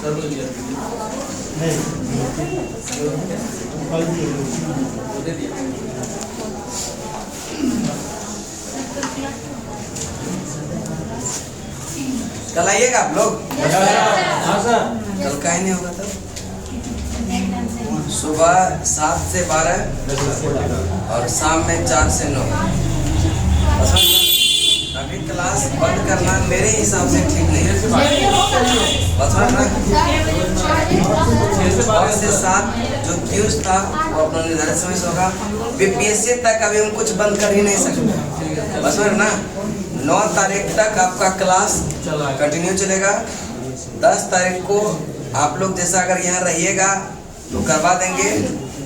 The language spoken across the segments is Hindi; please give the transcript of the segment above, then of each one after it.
कल आइएगा आप लोग? हाँ सर। कल का ही नहीं होगा तब? सुबह 7 से 12 और शाम में 4 से 9। अभी क्लास बंद करना मेरे हिसाब से ठीक नहीं है। बस ना 6 से 7 जो क्यूज था वो अपना निर्धारित समय से होगा। बीपीएससी तक अभी हम कुछ बंद कर ही नहीं सकते। बस ना 9 तारीख तक आपका क्लास कंटिन्यू चलेगा। 10 तारीख को आप लोग जैसा अगर यहाँ रहिएगा तो करवा देंगे,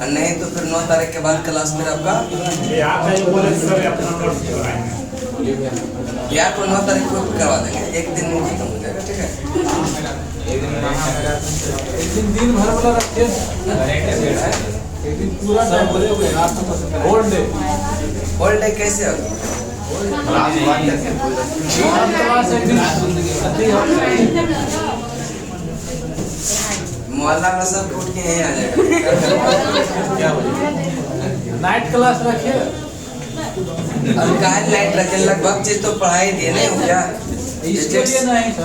और नहीं तो फिर 9 तारीख के बाद क्लास फिर आपका यार को 9 तारीख को करवा देंगे। एक दिन में खत्म हो जाएगा। ठीक है, एक दिन भर वाला रखिए, एक दिन पूरा टाइम बोले हुए होल डे। होल डे कैसे होगा? मोहल्ला में सब उठ के यहीं आ जाएगा। नाइट क्लास रखिए। अब काहे लाइट रखे? लगभग चीज तो पढ़ाई दिए नहीं हो क्या? इसके लिए नहीं सर,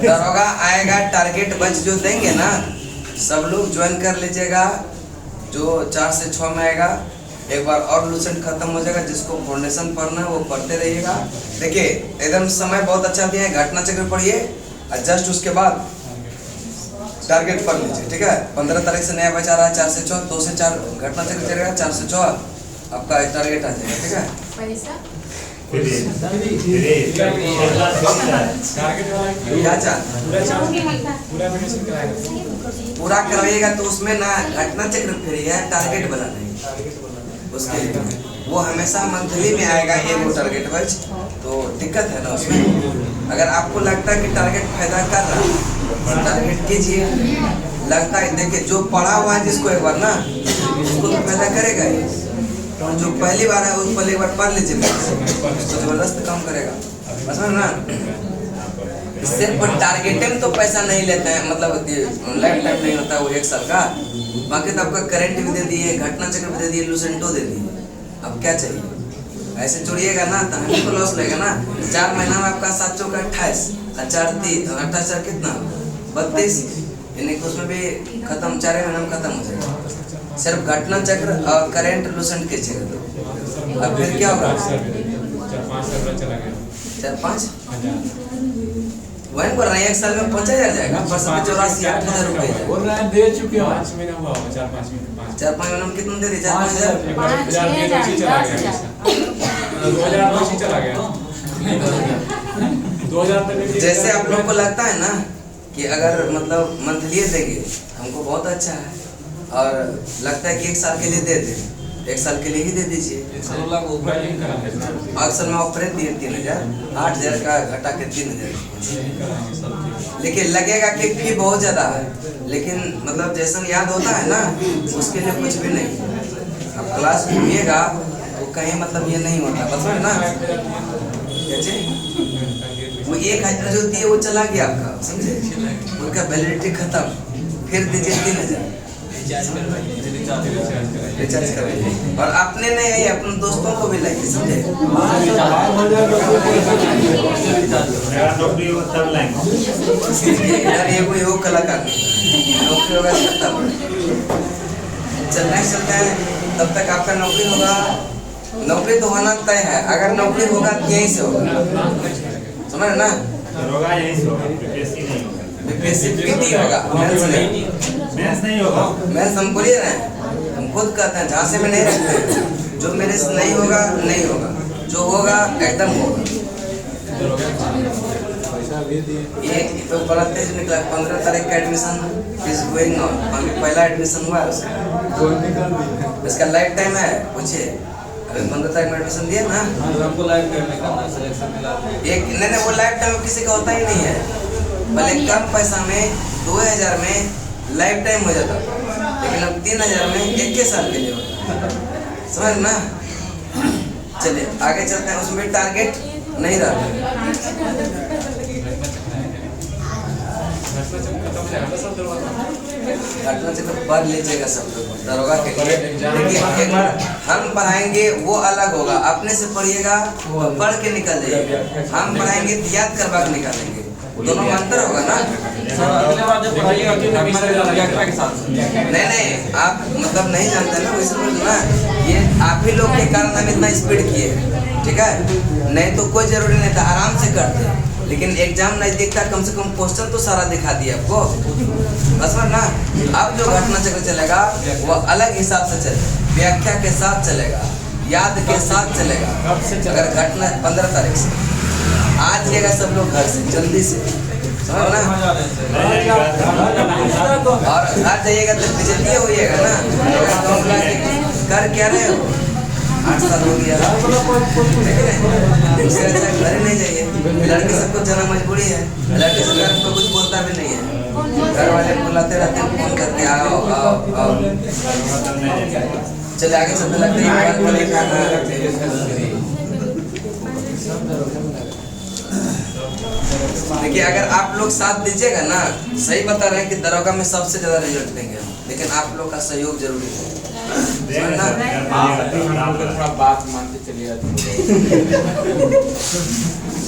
दरोगा आएगा, टारगेट बच जो देंगे ना, सब लोग ज्वाइन कर लीजिएगा। जो 4 से 6 में आएगा, एक बार और लूसेंट खत्म हो जाएगा। जिसको फाउंडेशन पढ़ना है वो पढ़ते रहिएगा। देखिए एकदम समय बहुत अच्छा दिया है, घटना चक्र पढ़िए और जस्ट उसके बाद टारगेट पढ़ लीजिए। ठीक है, 15 तारीख से नया बैच आ रहा है 4 से 6, 2 से 4 घटना चक्र चलेगा, 4 से 6 आपका टारगेट आ जाएगा। ठीक है, पूरा कराइएगा तो उसमें ना घटना चक्र फिर टारगेट बनाना है उसके लिए। वो हमेशा मंथली में आएगा एक वो टारगेट बैच, तो दिक्कत है ना उसमें। अगर आपको लगता है कि टारगेट फायदा कर रहा है टारगेट कीजिए। लगता है देखिए जो पढ़ा हुआ है जिसको एक बार ना उसको तो फायदा करेगा ही। जो पहली बार है वो पहली बार पढ़ लीजिए, तो जबरदस्त काम करेगा। बस ना सिर्फ टारगेट में तो पैसा नहीं लेते हैं, मतलब लाइफ टाइम नहीं होता वो 1 साल का। बाकी तो आपका करंट भी दे दिए, घटना चक्र भी दे दिए, लूसेंटो दे दिए। अब क्या चाहिए? ऐसे जोड़िएगा ना तो हमें को लॉस लगेगा ना। 4 महीना में आपका 7 चौका 28 और 4 3 28 कितना 32, यानी कि उसमें भी खत्म 4 महीना में खत्म हो जाएगा। सिर्फ घटना चक्र और करंट लूसेंट कीजिएगा तो अब फिर क्या होगा? 4-5 वही बोल रहे हैं। 1 साल में 5000 जाएगा, बस 84,000 रुपये बोल रहे हैं दे चुके हैं। 5 महीना हुआ होगा, 4-5 महीना। 4-5 महीना में कितना दे दिए? 4-5,000 चला गया। 2000 तक जैसे आप लोग को लगता है ना कि अगर मतलब मंथली देंगे हमको बहुत अच्छा है, और लगता है कि 1 साल के लिए दे दे, 1 साल के लिए ही दे दीजिए। अक्सर में ऑफर दिए 3,000, 8,000 का घटा के 3,000। लेकिन लगेगा कि फी बहुत ज्यादा है, लेकिन मतलब जैसा याद होता है ना उसके लिए कुछ भी नहीं। अब क्लास घूमिएगा तो कहीं मतलब ये नहीं होता। बस ना कैसे वो 1,000 जो दिए वो चला गया आपका, समझे? उनका वैलिडिटी खत्म, फिर दीजिए 3,000 रिचार्ज करेंगे। और अपने नहीं है, अपने दोस्तों को भी लाइए, समझे? यार ये कोई योग कलाकार नौकरी होगा तब चलना चलता है, तब तक आपका नौकरी होगा। नौकरी तो होना तय है। अगर नौकरी होगा तो यहीं से होगा, समझ ना? बीपीएससी पीटी होगा, मेंस नहीं होगा। मेंस हम बोल रहे हैं, हम खुद कहते हैं झांसे में नहीं रखते। जो मेरे से नहीं होगा नहीं होगा, जो होगा एकदम होगा। ये तो बड़ा तेज निकला। 15 तारीख का एडमिशन इज गोइंग ऑन। अभी पहला एडमिशन हुआ है उसका, इसका लाइफ टाइम है। पूछिए अभी 15 तारीख में एडमिशन दिया ना, हमको लाइफ टाइम में करना सिलेक्शन मिला। एक नहीं वो लाइफ टाइम किसी का होता ही नहीं है। भले कम पैसा में 2000 में लाइफ टाइम हो जाता, लेकिन अब 3000 में 1 साल के लिए होता, समझ ना? चलिए आगे चलते हैं। उसमें टारगेट नहीं रहा। घटना चक्र पढ़ लीजिएगा सब लोग दरोगा के लिए। देखिए हम पढ़ाएंगे वो अलग होगा, अपने से पढ़िएगा पढ़ के निकल जाइएगा, हम पढ़ाएंगे तो याद करवा के निकालेंगे, दोनों में अंतर होगा ना। नहीं आप मतलब नहीं जानते ना, वैसे ना ये आप ही लोग के कारण हम इतना स्पीड किए, ठीक है। नहीं तो कोई जरूरी नहीं था, आराम से करते, लेकिन एग्जाम नजदीक था, कम से कम क्वेश्चन तो सारा दिखा दिया आपको, बस ना। अब जो घटना चक्र चलेगा वो अलग हिसाब से चलेगा, व्याख्या के साथ चलेगा, याद के साथ चलेगा। अगर घटना 15 तारीख से आज जाएगा सब लोग घर से जल्दी से, समझ ना। और घर जाइएगा तो बिजली होइएगा ना, कर क्या रहे हो, 8 साल हो गया, इससे अच्छा घर ही नहीं जाइए। लड़के सबको जाना मजबूरी है, लड़के सब घर को कुछ बोलता भी नहीं है, घर वाले बुलाते रहते हैं फोन करके, आओ आओ आओ, चले आगे चलते लगते हैं। देखिए अगर आप लोग साथ दीजिएगा ना, सही बता रहे हैं कि दरोगा में सबसे ज्यादा रिजल्ट देंगे, लेकिन आप लोग का सहयोग जरूरी है। थोड़ा बात मानते चलिए।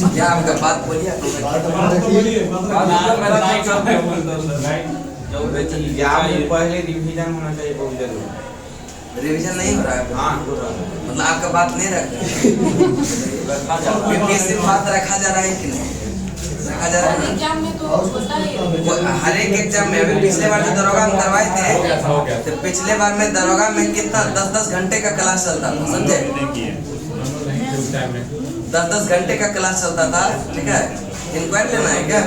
क्या आपका बात बोलिए, पहले रिवीजन होना चाहिए, बहुत जरूरी। रिवीजन नहीं हो रहा है, मतलब आपका बात नहीं रख रहे, बात रखा जा रहा है कि नहीं रखा जा रहा है। हर एक एग्जाम में, अभी पिछले बार जो दरोगा हम करवाए थे, तो पिछले बार में दरोगा में कितना 10-10 घंटे का क्लास चलता था, समझे, 10-10 घंटे का क्लास चलता था, ठीक है। इंक्वायरी लेना है क्या?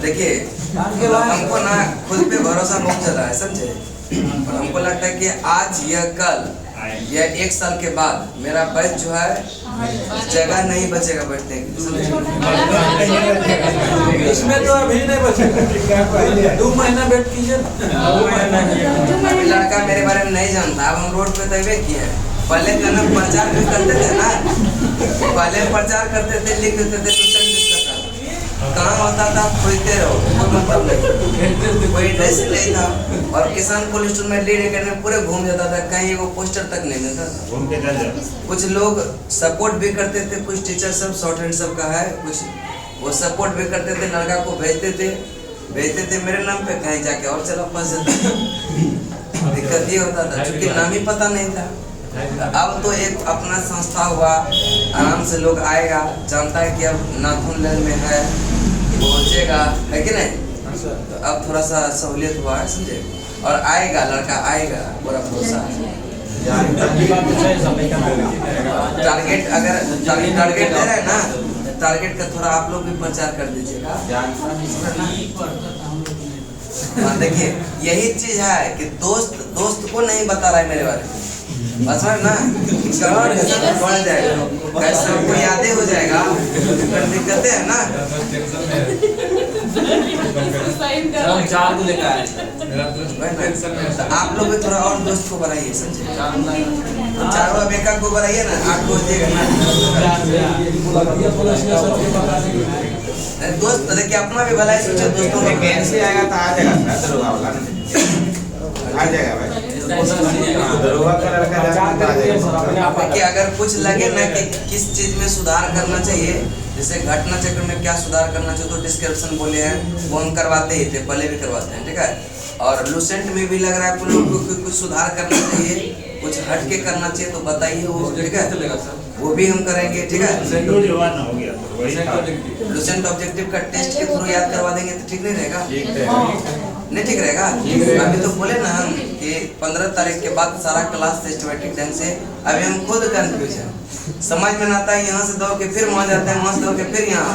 देखिए हमको ना खुद पे भरोसा बहुत ज्यादा है, समझे, और हमको लगता है कि आज या कल या 1 साल के बाद मेरा बैच जो है जगह नहीं बचेगा बैठने की, इसमें तो अभी नहीं बचेगा, 2 महीना वेट कीजिए। लड़का मेरे बारे में नहीं जानता, अब हम रोड पे तय किए हैं। पहले तो ना प्रचार भी करते थे ना, पहले प्रचार करते थे, लिख देते थे, कहाँ होता था खोजते रहो, मतलब नहीं, कोई एड्रेस नहीं था। और किसान पुलिस में लीड करने पूरे घूम जाता था, कहीं वो पोस्टर तक नहीं मिलता था। कुछ लोग सपोर्ट भी करते थे, कुछ टीचर सब शॉर्ट हैंड सब का है, कुछ वो सपोर्ट भी करते थे, लड़का को भेजते थे मेरे नाम पे, कहीं जाके और चला फंस जाता। दिक्कत ये होता था, क्योंकि नाम ही पता नहीं था। अब तो एक अपना संस्था हुआ, आराम से लोग आएगा, जानता है कि अब नाथुन लेन में है, पहुंचेगा, है कि नहीं, तो अब थोड़ा सा सहूलियत हुआ है, समझे, और आएगा, लड़का आएगा, पूरा भरोसा है। टारगेट अगर टारगेट दे रहे हैं ना, टारगेट का थोड़ा आप लोग भी प्रचार कर दीजिएगा। देखिए यही चीज है कि दोस्त को नहीं बता रहा है मेरे बारे में, बस ना बढ़ जाएगा, कैसे हमको यादें हो जाएगा, दिक्कतें है ना। आप लोग भी थोड़ा और दोस्त को बनाइए, समझे, चारों अब एक को बनाइए ना, 8 को देगा ना दोस्त। देखिए अपना भी भलाई सोचे, दोस्तों को कैसे आएगा तो आ जाएगा भाई। कि अगर कुछ लगे ना कि किस चीज में सुधार करना चाहिए, जैसे घटना चक्र में क्या सुधार करना चाहिए, तो डिस्क्रिप्शन बोले हैं, वो हम करवाते ही थे, पहले भी करवाते हैं, ठीक है। और लूसेंट में भी लग रहा है आप लोग को कुछ सुधार करना चाहिए, कुछ हट के करना चाहिए, तो बताइए वो, ठीक है, वो भी हम करेंगे, ठीक है। लूसेंट ऑब्जेक्टिव का टेस्ट के थ्रू याद करवा देंगे तो ठीक नहीं रहेगा, नहीं ठीक रहेगा। अभी तो बोले ना हम कि 15 तारीख के बाद सारा क्लास सिस्टमेटिक ढंग से, अभी हम खुद कंफ्यूज हैं, समझ में ना आता है, यहाँ से दौड़ के फिर वहाँ जाते हैं, वहाँ से दौड़ के फिर यहाँ।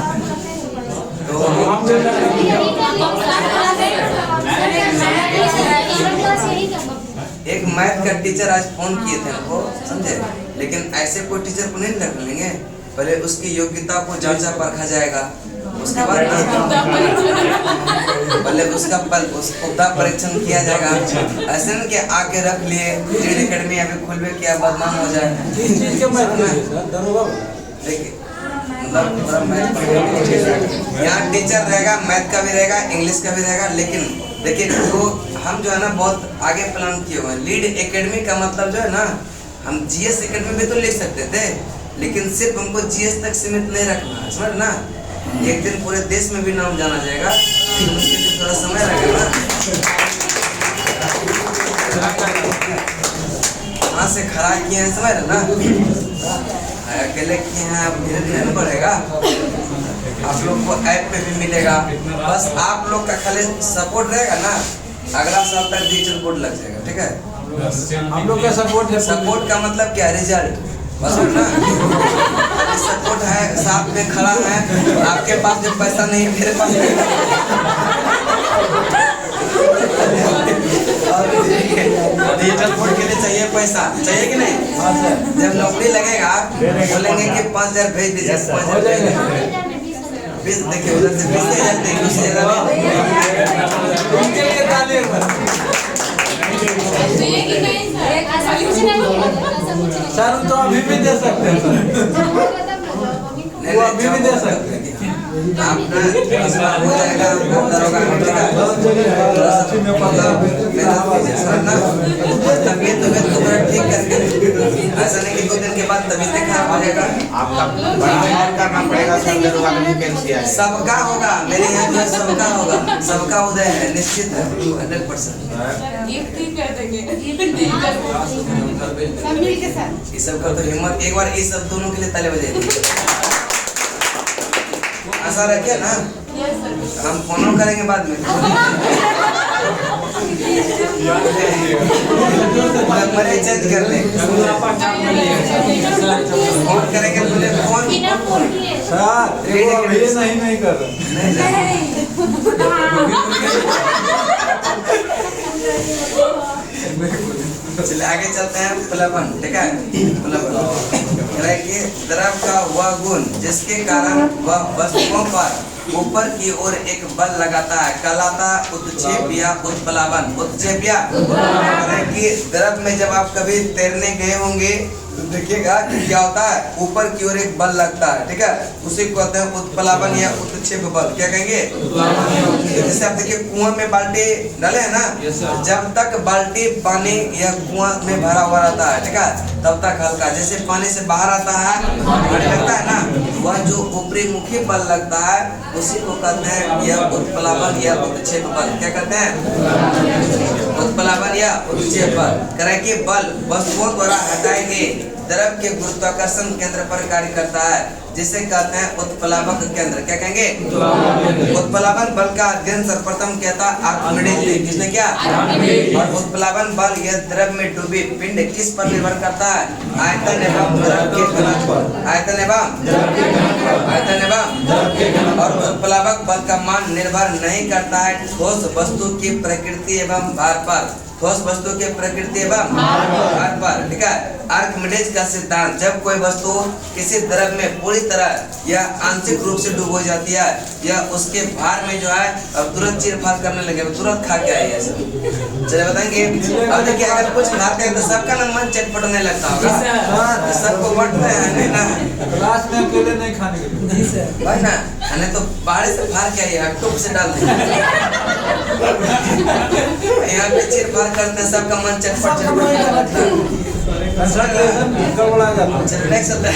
तो एक मैथ का टीचर आज फोन किए थे हमको, समझे, लेकिन ऐसे कोई टीचर को नहीं रख लेंगे, पहले उसकी योग्यता को जांचा परखा जाएगा, उसके बाद ना पहले उसका उपदा परीक्षण किया जाएगा। ऐसे ना कि आके रख लिए लीड एकेडमी अभी खुलवे किया बदनाम हो जाए। किस चीज के मैथ के लिए सर दरोगा बोला? देखिए मतलब पूरा मैथ यहाँ टीचर रहेगा, मैथ का भी रहेगा, इंग्लिश का भी रहेगा। लेकिन देखिए तो हम जो है ना बहुत आगे प्लान किए हुए हैं। लीड एकेडमी का मतलब जो है ना, हम जीएस एकेडमी में तो लिख सकते थे, लेकिन सिर्फ हमको जीएस तक सीमित नहीं रखना, समझ ना। एक दिन पूरे देश में भी नाम जाना जाएगा, लेकिन उसके लिए थोड़ा समय लगेगा। वहाँ से खड़ा किए हैं, समझ रहे ना, अकेले किए हैं, अब धीरे धीरे न बढ़ेगा। आप लोग को ऐप पे भी मिलेगा, बस आप लोग का खाली सपोर्ट रहेगा ना, अगला साल तक डिजिटल बोर्ड लग जाएगा। ठीक है, हम लोग का सपोर्ट है। सपोर्ट का मतलब क्या, रिजल्ट बस ना। सपोर्ट है, साथ में खड़ा है, आपके पास जब पैसा नहीं है, मेरे पास नहीं। डिजिटल बोर्ड के लिए चाहिए पैसा, चाहिए कि नहीं? जब नौकरी लगेगा बोलेंगे कि 5,000 भेज दीजिए, 5,000 भेज दीजिए। देखिए उधर से 20,000 देंगे, उससे ज्यादा सर तो अभी भी दे सकते हैं सर, वो अभी भी दे सकते हैं। आप ना इस बार हो जाएगा दरोगा तबीयत तो ठीक करके, ऐसा नहीं कि 2 दिन के बाद तबीयत खराब हो जाएगा। आपका बड़ा करना पड़ेगा सर, दरोगा में वैकेंसी है। सबका होगा, मेरे यहाँ जो सबका होगा, सबका उदय है, निश्चित है 100%। ये सब का तो हिम्मत, एक बार ये सब दोनों के लिए ताली बजाइए। आशा रखिए ना, हम फोन करेंगे बाद में। नंबर चेंज कर ले, फोन करेंगे बोले फोन सर ये नहीं कर रहे। चलिए आगे चलते हैं। प्लवन, ठीक है, प्लवन कि द्रव का वह गुण जिसके कारण वह वस्तुओं पर ऊपर की ओर एक बल लगाता है कहलाता उत्क्षेप या उत्प्लावन। उत्क्षेप या कि द्रव में जब आप कभी तैरने गए होंगे तो देखिएगा कि क्या होता है, ऊपर की ओर एक बल लगता है, ठीक है, उसी को कहते हैं उत्प्लावन या उत्क्षेप बल। क्या कहेंगे? जैसे आप देखिए कुआं में बाल्टी डाले है ना, जब तक बाल्टी पानी या कुआं में भरा हुआ रहता है, ठीक है, तब तक हल्का, जैसे पानी से बाहर आता है भारी लगता है ना, वह जो ऊपरी मुखी बल लगता है उसी को कहते हैं यह उत्प्लावन या उत्क्षेप बल। क्या कहते हैं? उत्प्लावन या उत्क्षेप बल। करें कि बल वस्तुओं द्वारा हटाए गए द्रव के गुरुत्वाकर्षण केंद्र पर कार्य करता है, जिसे कहते हैं उत्प्लावक केंद्र। क्या कहेंगे? उत्प्लावन बल का अध्ययन सर्वप्रथम किया था आर्किमिडीज ने। किसने किया? और उत्प्लावन बल यह द्रव में डूबी पिंड किस पर निर्भर करता है? आयतन एवं द्रव के घनत्व पर। आयतन एवं और उत्प्लावक बल का मान निर्भर नहीं करता है ठोस वस्तु की प्रकृति एवं भार पर। ठोस वस्तु के प्रकृति एवं भार पर, ठीक है। आर्किमिडीज का सिद्धांत, जब कोई वस्तु किसी द्रव में पूरी तरह या आंशिक रूप से डूब हो जाती है या उसके भार में जो है अब तुरंत चीर-फाड़ करने लगे, तुरंत खा के आई है। चलिए बताएंगे। अब देखिए अगर कुछ खाते हैं तो सबका ना मन चटपटने लगता होगा, सबको बांटते हैं नहीं ना, क्लास में अकेले नहीं खाने के लिए भाई ना, खाने तो बाहर से फाड़ के आई है, टोप से डाल देंगे। यहाँ पे चीर-फाड़ करते हैं, सबका मन चटपट लगता है। गड़बड़ा जाता है। चलिए नेक्स्ट आता है।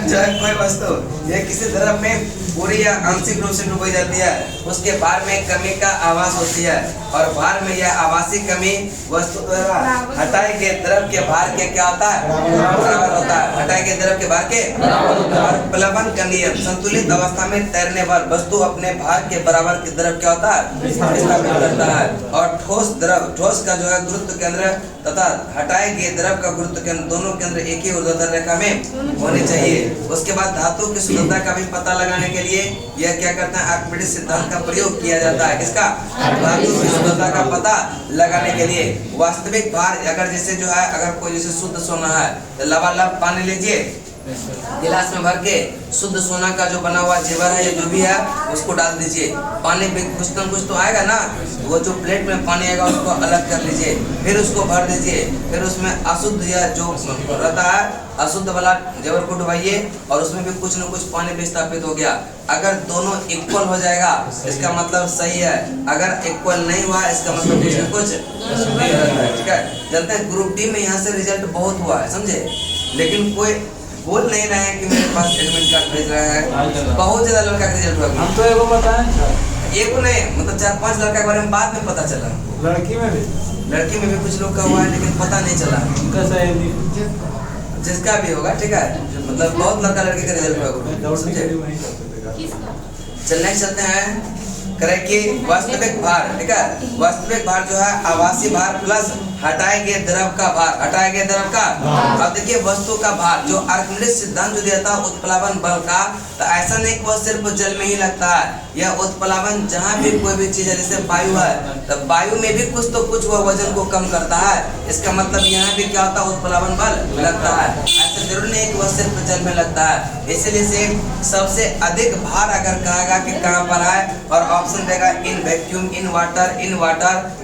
जब कोई वस्तु ये किसी द्रव में पूरी या आंशिक रूप से डूब जाती है, उसके भार में कमी का आभास होती है और भार में यह आभासी कमी वस्तु द्वारा हटाए गए द्रव के भार के क्या होता है? बराबर होता है। हटाए गए द्रव के भार के और प्लवन का नियम, संतुलित अवस्था में तैरने पर वस्तु अपने भार के बराबर बराबर की द्रव क्या होता है, विस्थापित करता है। और ठोस का जो है गुरुत्व केंद्र तथा हटाए गए द्रव का गुरुत्व केंद्र, दोनों केंद्र एक ही ऊर्ध्वाधर रेखा में होने चाहिए। उसके बाद धातु की शुद्धता का भी पता लगाने के लिए यह क्या करते हैं, आर्किमिडीज सिद्धांत का प्रयोग किया जाता है। किसका, धातु की शुद्धता का पता लगाने के लिए। वास्तविक भार अगर जैसे जो है, अगर कोई जैसे शुद्ध सोना है तो लबालब पानी लीजिए, गिलास में भर के शुद्ध सोना का जो बना हुआ जेवर है या जो भी है उसको डाल दीजिए। पानी कुछ न कुछ तो आएगा ना, वो जो प्लेट में पानी आएगा उसको अलग कर लीजिए, फिर उसको भर दीजिए, फिर उसमें अशुद्ध या जो रहता है अशुद्ध वाला जेवर को डुबाइए और उसमें भी कुछ न कुछ पानी विस्थापित हो गया। अगर दोनों इक्वल हो जाएगा इसका मतलब सही है, अगर इक्वल नहीं हुआ इसका मतलब कुछ न कुछ, ठीक है। जानते हैं ग्रुप डी में यहाँ से रिजल्ट बहुत हुआ है, समझे, लेकिन कोई बोल नहीं रहे हैं कि मेरे पास एडमिट कार्ड भेज रहा है। बहुत ज्यादा लड़का का रिजल्ट हुआ, हम तो एगो बताएं, एक नहीं मतलब 4-5 लड़का के बारे में बाद में पता चला। लड़की में भी कुछ लोग का हुआ है लेकिन पता नहीं चला। उनका सहेली जिसका भी होगा, ठीक है, मतलब बहुत लड़का लड़की का रिजल्ट हुआ, समझे। चलने चलते हैं करें कि वास्तविक भार, ठीक है, वास्तविक भार जो है आभासी भार प्लस हटाए गए द्रव का भार, अब देखिए वस्तु का भार जो आर्किमिडीज सिद्धांत जो दिया था उत्प्लावन बल का, तो ऐसा नहीं कि वह सिर्फ जल में ही लगता है, यह उत्प्लावन जहाँ भी कोई भी चीज है, जैसे वायु है तो वायु में भी कुछ तो कुछ वह वजन को कम करता है, इसका मतलब यहाँ भी क्या होता है, उत्प्लावन बल लगता है। ऐसा जरूर नहीं कि वह सिर्फ जल में लगता है, इसलिए से सबसे अधिक भार अगर कहेगा कि कहाँ पर है और ऑप्शन देगा in vacuum, in water,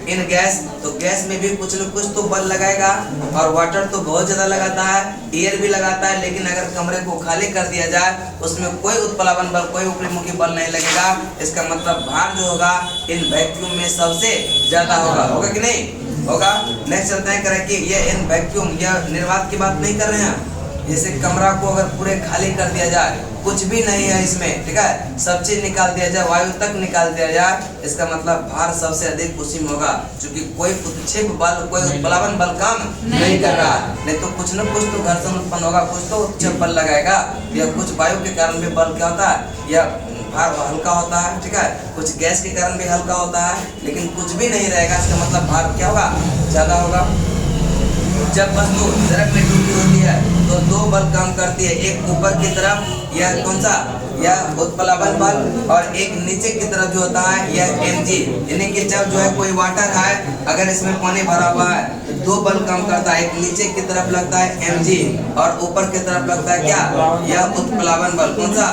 in gas, तो गैस में भी कुछ न कुछ तो बल लगाएगा और वाटर तो बहुत ज्यादा लगाता है, एयर भी लगाता है, लेकिन अगर कमरे को खाली कर दिया जाए उसमें कोई उत्प्लावन बल, कोई ऊपरीमुखी बल नहीं लगेगा, इसका मतलब भार जो होगा इन वैक्यूम में सबसे ज्यादा होगा कि नहीं होगा। नेक्स्ट चलते हैं करें कि ये इन वैक्यूम, यह निर्वात की बात नहीं कर रहे हैं, जैसे कमरा को अगर पूरे खाली कर दिया जाए, कुछ भी नहीं है इसमें, ठीक है, सब चीज निकाल दिया जाए, वायु तक निकाल दिया जाए, इसका मतलब भार सबसे अधिक उसी में होगा, क्योंकि कोई उत्क्षेप बल, कोई उत्प्लावन बल काम नहीं कर रहा, नहीं तो कुछ न कुछ तो घर्षण उत्पन्न होगा, कुछ तो उत्क्षेप बल लगाएगा, या कुछ वायु के कारण भी बल क्या होता है, या भार हल्का होता है, ठीक है, कुछ गैस के कारण भी हल्का होता है, लेकिन कुछ भी नहीं रहेगा, इसका मतलब भार क्या होगा, ज्यादा होगा। जब वस्तु द्रव में डूबी होती है तो दो बल काम करती है, एक ऊपर की तरफ यह कौन सा, यह उत्प्लावन बल, और एक नीचे की तरफ जो होता है यह mg, यानी कि जब जो है कोई वाटर है, अगर इसमें पानी भरा हुआ है तो दो बल काम करता है, एक नीचे की तरफ लगता है mg और ऊपर की तरफ लगता है क्या, यह उत्प्लावन बल, कौन सा,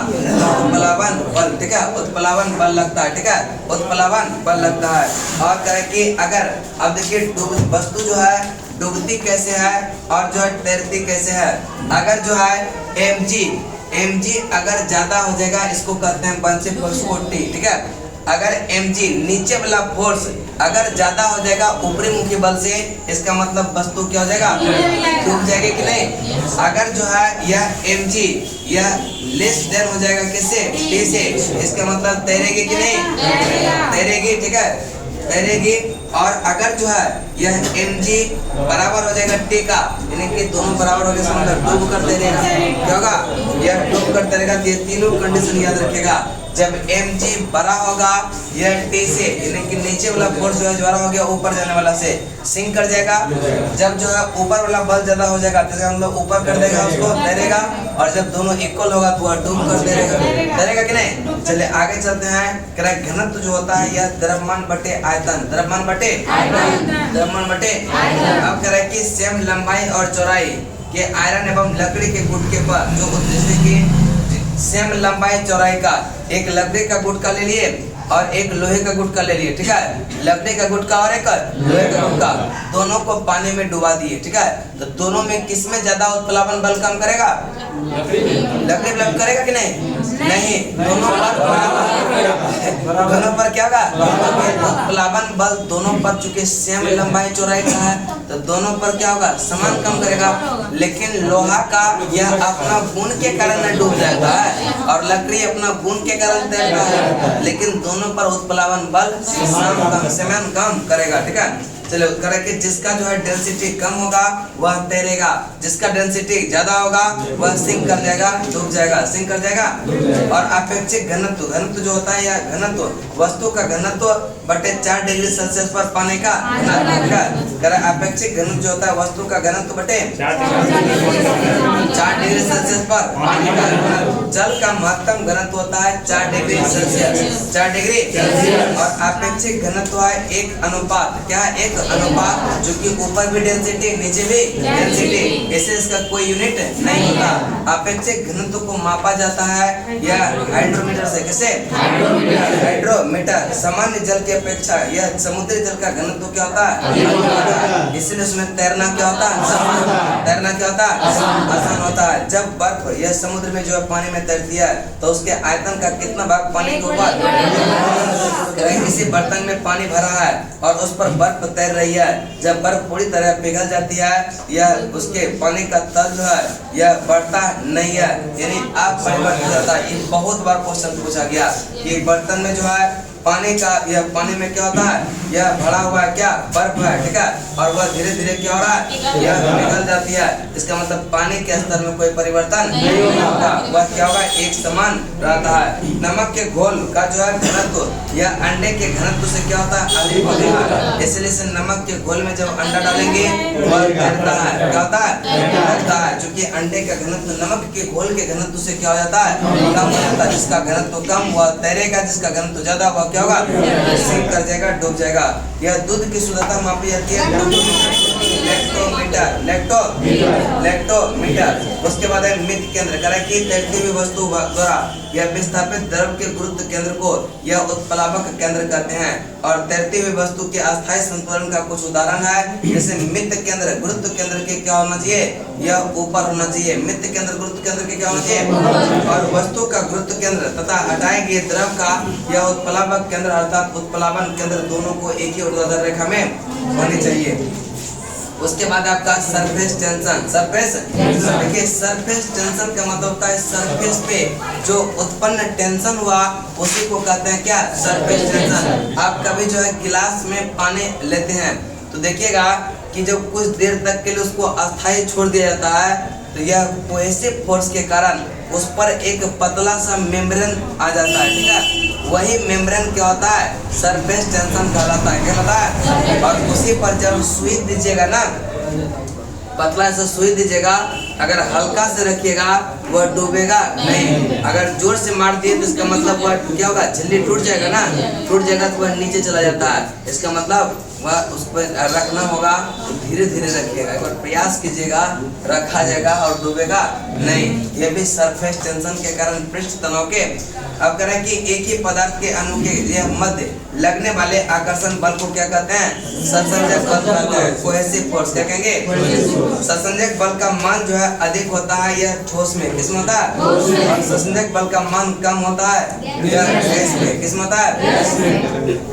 उत्प्लावन बल, ठीक है, उत्प्लावन बल लगता है, ठीक है, उत्प्लावन बल लगता है। और कहे कि अगर अब देखिए वस्तु जो है डूबती कैसे है और जो है तैरती कैसे है, अगर जो है mg अगर ज्यादा हो जाएगा इसको कहते हैं 1 से + 40, ठीक है, अगर mg नीचे वाला फोर्स अगर ज्यादा हो जाएगा ऊपरी मुखी बल से, इसका मतलब वस्तु क्या हो जाएगा, डूब जाएगी कि नहीं। अगर जो है यह mg यह लेस देन हो जाएगा किससे, t से, इसका मतलब तैरेगी कि नहीं, तैरेगी, ठीक है, तैरेगी। और अगर जो है यह mg बराबर हो जाएगा t का, यानी कि दोनों बराबर हो गए, मतलब डूब कर तैरेगा, क्या होगा, यह डूब कर तैरेगा। ये तीनों कंडीशन याद रखिएगा, जब mg बड़ा होगा यह t से, यानी कि नीचे वाला फोर्स जो है बड़ा हो गया ऊपर जाने वाला से, सिंक कर जाएगा। जब जो है ऊपर वाला बल ज्यादा हो जाएगा तो हम लोग ऊपर कर देगा उसको, तैरेगा, और जब दोनों इक्वल होगा तो वह डूब कर तैरेगा कि नहीं। चलिए आगे चलते हैं, घनत्व जो होता है यह द्रव्यमान बटे आयतन, द्रव्यमान बटे अब कह रहे हैं कि सेम लंबाई और चौड़ाई के आयरन एवं लकड़ी के गुटके पर जो जैसे कि सेम लंबाई चौड़ाई का एक लकड़ी का गुटका ले लिए और एक लोहे का गुटका ले लिए, ठीक है, लकड़ी का गुटका और एक लोहे का गुटका, दोनों को पानी में डुबा दिए, ठीक है, तो दोनों में किसमें ज्यादा उत्प्लावन बल काम करेगा, लकड़ी में करेगा कि नहीं, दोनों पर क्या होगा, उत्प्लावन बल दोनों पर चूंकि सेम लंबाई चौड़ाई का है तो दोनों पर क्या होगा, समान काम करेगा। लेकिन लोहा का यह अपना गुण के कारण न डूब जाता है और लकड़ी अपना गुण के कारण तैरता है, लेकिन दोनों पर उत्प्लावन बल समान काम करेगा, ठीक है। चलो करे कि जिसका जो है डेंसिटी कम होगा वह तैरेगा, जिसका डेंसिटी ज्यादा होगा वह सिंक कर जाएगा, डूब जाएगा, सिंक कर जाएगा। और अपेक्षिक घनत्व, घनत्व जो होता है या घनत्व वस्तु का घनत्व बटे 4 डिग्री सेल्सियस पर पानी का घनत्व। करे अपेक्षिक घनत्व जो होता है वस्तु का घनत्व बटे 4 डिग्री सेल्सियस पर पानी का घनत्व। जल का महत्तम घनत्व होता है 4 डिग्री सेल्सियस, 4 डिग्री। और अपेक्षिक घनत्व है एक अनुपात, क्या है एक अनुपात, जो कि ऊपर भी डेंसिटी नीचे भी डेंसिटी, ऐसे इसका कोई यूनिट नहीं होता। अपेक्षिक घनत्व को मापा जाता है या हाइड्रोमीटर से, कैसे हाइड्रोमीटर। सामान्य जल की अपेक्षा यह समुद्री जल का घनत्व क्या होता है, इसलिए उसमें तैरना क्या होता है, तैरना क्या होता है, आसान होता है। जब बर्फ यह समुद्र में जो है पानी में तैरती है तो उसके आयतन का कितना भाग पानी के ऊपर, किसी बर्तन में पानी भरा है और उस पर बर्फ तैर रही है, जब बर्फ पूरी तरह पिघल जाती है यह उसके पानी का तल जो है यह बढ़ता नहीं है, यानी आप परिवर्तित होता है। ये बहुत बार क्वेश्चन पूछा गया कि बर्तन में जो है पानी का, यह पानी में क्या होता है, यह भरा हुआ है क्या, बर्फ है, ठीक है, और वह धीरे धीरे क्या हो रहा है, यह पिघल जाती है। इसका मतलब पानी के स्तर में कोई परिवर्तन नहीं होगा, वह क्या होगा, एक समान रहता है। नमक के घोल का जो है घनत्व यह अंडे के घनत्व से क्या होता है, अधिक होगा, इसलिए से नमक के घोल में जब अंडा डालेंगे वह तैरता है, क्या होता है, तैरता है, क्योंकि अंडे का घनत्व नमक के घोल के घनत्व से क्या हो जाता है, कम हो जाता है। जिसका घनत्व कम वह तैरेगा, जिसका घनत्व ज्यादा वह क्या होगा, सिंक कर जाएगा, डूब जाएगा। यह दूध की शुद्धता मापी जाती है लेक्टोमीटर। उसके बाद है मित केंद्र, करे कि तैरती हुई वस्तु द्वारा यह विस्थापित द्रव के गुरुत्व केंद्र को यह उत्प्लावक केंद्र कहते हैं। और तैरती हुई वस्तु के अस्थायी संतुलन का कुछ उदाहरण है, जैसे मित केंद्र गुरुत्व केंद्र के क्या होना चाहिए, यह ऊपर होना चाहिए। मित केंद्र गुरुत्व केंद्र के क्या होना चाहिए, और वस्तु का गुरुत्व केंद्र तथा हटाए गए द्रव का यह उत्प्लावक केंद्र अर्थात उत्प्लावन केंद्र दोनों को एक ही ऊर्ध्वाधर रेखा में होनी चाहिए। उसके बाद आपका सरफेस टेंशन, सरफेस, देखिए सरफेस टेंशन का मतलब होता है सरफेस पे जो उत्पन्न टेंशन हुआ उसी को कहते हैं क्या, सरफेस टेंशन। आप कभी जो है गिलास में पानी लेते हैं तो देखिएगा कि जब कुछ देर तक के लिए उसको अस्थायी छोड़ दिया जाता है तो यह कोहेसिव फोर्स के कारण उस पर एक पतला सा मेम्ब्रेन आ जाता है, ठीक है, वही मेम्ब्रेन क्या होता है, सरफेस टेंशन कहलाता है, क्या होता है। और उसी पर जब सुई दीजिएगा ना, पतला से सुई दीजिएगा, अगर हल्का से रखिएगा वह डूबेगा नहीं, अगर जोर से मार दिए तो इसका मतलब वह क्या होगा, झिल्ली टूट जाएगा ना, टूट जाएगा तो वह नीचे चला जाता है। इसका मतलब वह उस पर रखना होगा तो धीरे धीरे रखिएगा, एक बार प्रयास कीजिएगा, रखा जाएगा और डूबेगा नहीं। यह भी सरफेस टेंशन के कारण पृष्ठ तनाव के। अब करें कि एक ही पदार्थ के अणु के यह मध्य लगने वाले आकर्षण बल को क्या कहते हैं, संसंजक बल कहते हैं, कोहेसिव फोर्स, क्या कहेंगे। संसंजक बल का मान जो है अधिक होता है यह ठोस में, किसमें होता है, और संसंजक बल का मान कम होता है यह गैस में, किसमें होता है।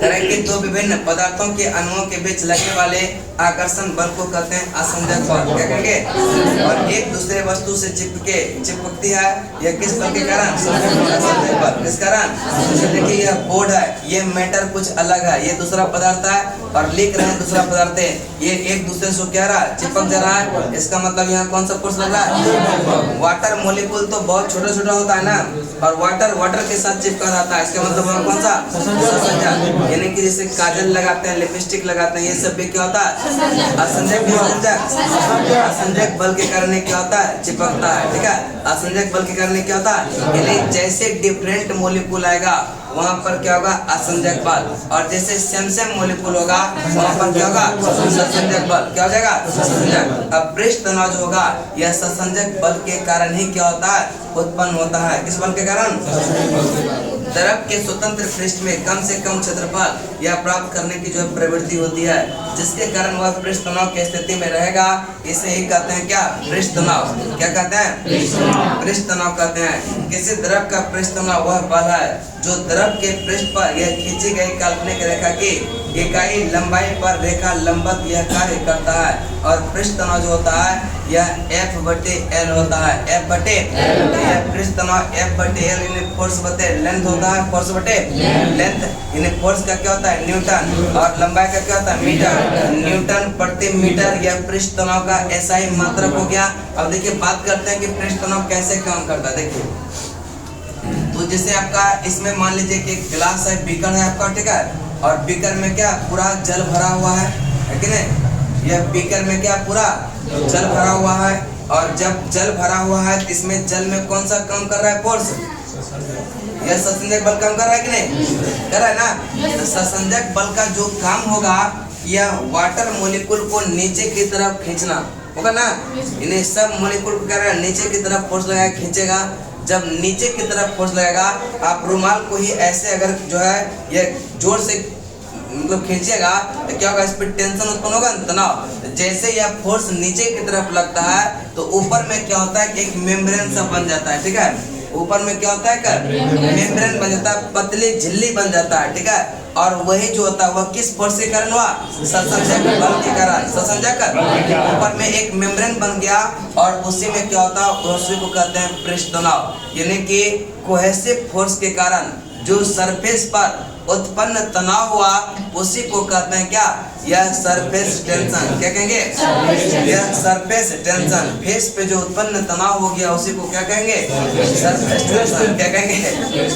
करें कि दो विभिन्न पदार्थों के अणुओं के बीच लगने वाले आकर्षण बल को कहते हैं असंजक बल, क्या कहेंगे। और एक दूसरे वस्तु से चिपकती है यह किस बल के कारण, असंजक बल, किस कारण। देखिए यह बोर्ड है, ये मैटर कुछ अलग है, ये दूसरा पदार्थ है और लिख रहे हैं दूसरा पदार्थ है, ये एक दूसरे से क्या रहा है, चिपक जा रहा है। इसका मतलब यहाँ कौन सा फोर्स लग रहा है, वाटर मोलिक्यूल तो बहुत छोटा छोटा होता है ना, और वाटर के साथ चिपका रहता है, इसका मतलब वहाँ कौन सा, असंजक। यानी कि जैसे काजल लगाते हैं, लिपस्टिक लगाते हैं, ये सब भी क्या होता है, असंजक। असंजक बल के कारण क्या होता है, चिपकता है, ठीक है। असंजक बल के कारण क्या होता है, यानी जैसे डिफरेंट मोलिक्यूल आएगा वहाँ पर क्या होगा, असंजक बल, और जैसे सेम मोलिक्यूल होगा वहाँ पर क्या होगा, ससंजक बल, क्या हो जाएगा, ससंजक। अब पृष्ठ तनाव जो होगा यह ससंजक बल के कारण ही क्या होता है, उत्पन्न होता है, किस बल के कारण। द्रव के स्वतंत्र पृष्ठ में कम से कम क्षेत्रफल यह प्राप्त करने की जो प्रवृत्ति होती है, जिसके कारण वह पृष्ठ तनाव की स्थिति में रहेगा, इसे ही कहते हैं क्या, पृष्ठ तनाव। क्या कहते हैं, पृष्ठ तनाव कहते हैं। किसी द्रव का पृष्ठ तनाव वह बल है जो द्रव के पृष्ठ पर यह खींची गई काल्पनिक रेखा की इकाई लंबाई पर रेखा लंबवत यह कार्य करता है। और पृष्ठ तनाव जो होता है यह F/L होता है, F/L। यह पृष्ठ तनाव F/L इन फोर्स बटे लेंथ होता है, फोर्स बटे लेंथ इन फोर्स का क्या होता है न्यूटन, और लंबाई का क्या होता है मीटर, न्यूटन प्रति मीटर। यह पृष्ठ तनाव का ऐसा ही मात्रक हो गया। अब देखिए बात करते हैं कि पृष्ठ तनाव कैसे काम करता है। देखिए तो जैसे आपका इसमें मान लीजिए कि एक गिलास है, बीकर है आपका, ठीक है, और बीकर में क्या पूरा जल भरा हुआ है कि नहीं। यह बीकर में क्या पूरा जल भरा हुआ है, और जब जल भरा हुआ है तो इसमें जल में कौन सा काम कर रहा है, फोर्स। यह ससंजक बल काम कर रहा है कि नहीं, कर रहा है ना। तो ससंजक बल का जो काम होगा यह वाटर मॉलिक्यूल को नीचे की तरफ खींचना होगा ना। इन्हें सब मॉलिक्यूल को क्या करेगा, नीचे की तरफ फोर्स लगाएगा, खींचेगा। जब नीचे की तरफ फोर्स लगेगा, आप रुमाल को ही ऐसे अगर जो है ये जोर से मतलब खींचेगा तो क्या होगा, इस पर टेंशन उत्पन्न होगा, तनाव। जैसे यह फोर्स नीचे की तरफ लगता है तो ऊपर में क्या होता है, एक मेम्ब्रेन सा बन जाता है, ठीक है। ऊपर में क्या होता है, मेम्ब्रेन बन जाता है, पतली झिल्ली बन जाता है, ठीक है। और वही जो होता है वह किस फोर्स के कारण हुआ, ससंजक बल के कारण, ससंजक। ऊपर में एक मेम्ब्रेन बन गया और उसी में क्या होता है, उसी को कहते हैं पृष्ठ तनाव। यानी कि कोहेसिव फोर्स के कारण जो सरफेस पर उत्पन्न तनाव हुआ उसी को कहते हैं क्या, यह सरफेस टेंशन। क्या कहेंगे, यह सरफेस टेंशन। फेस पे जो उत्पन्न तनाव हो गया उसी को क्या कहेंगे, सरफेस टेंशन। क्या कहेंगे,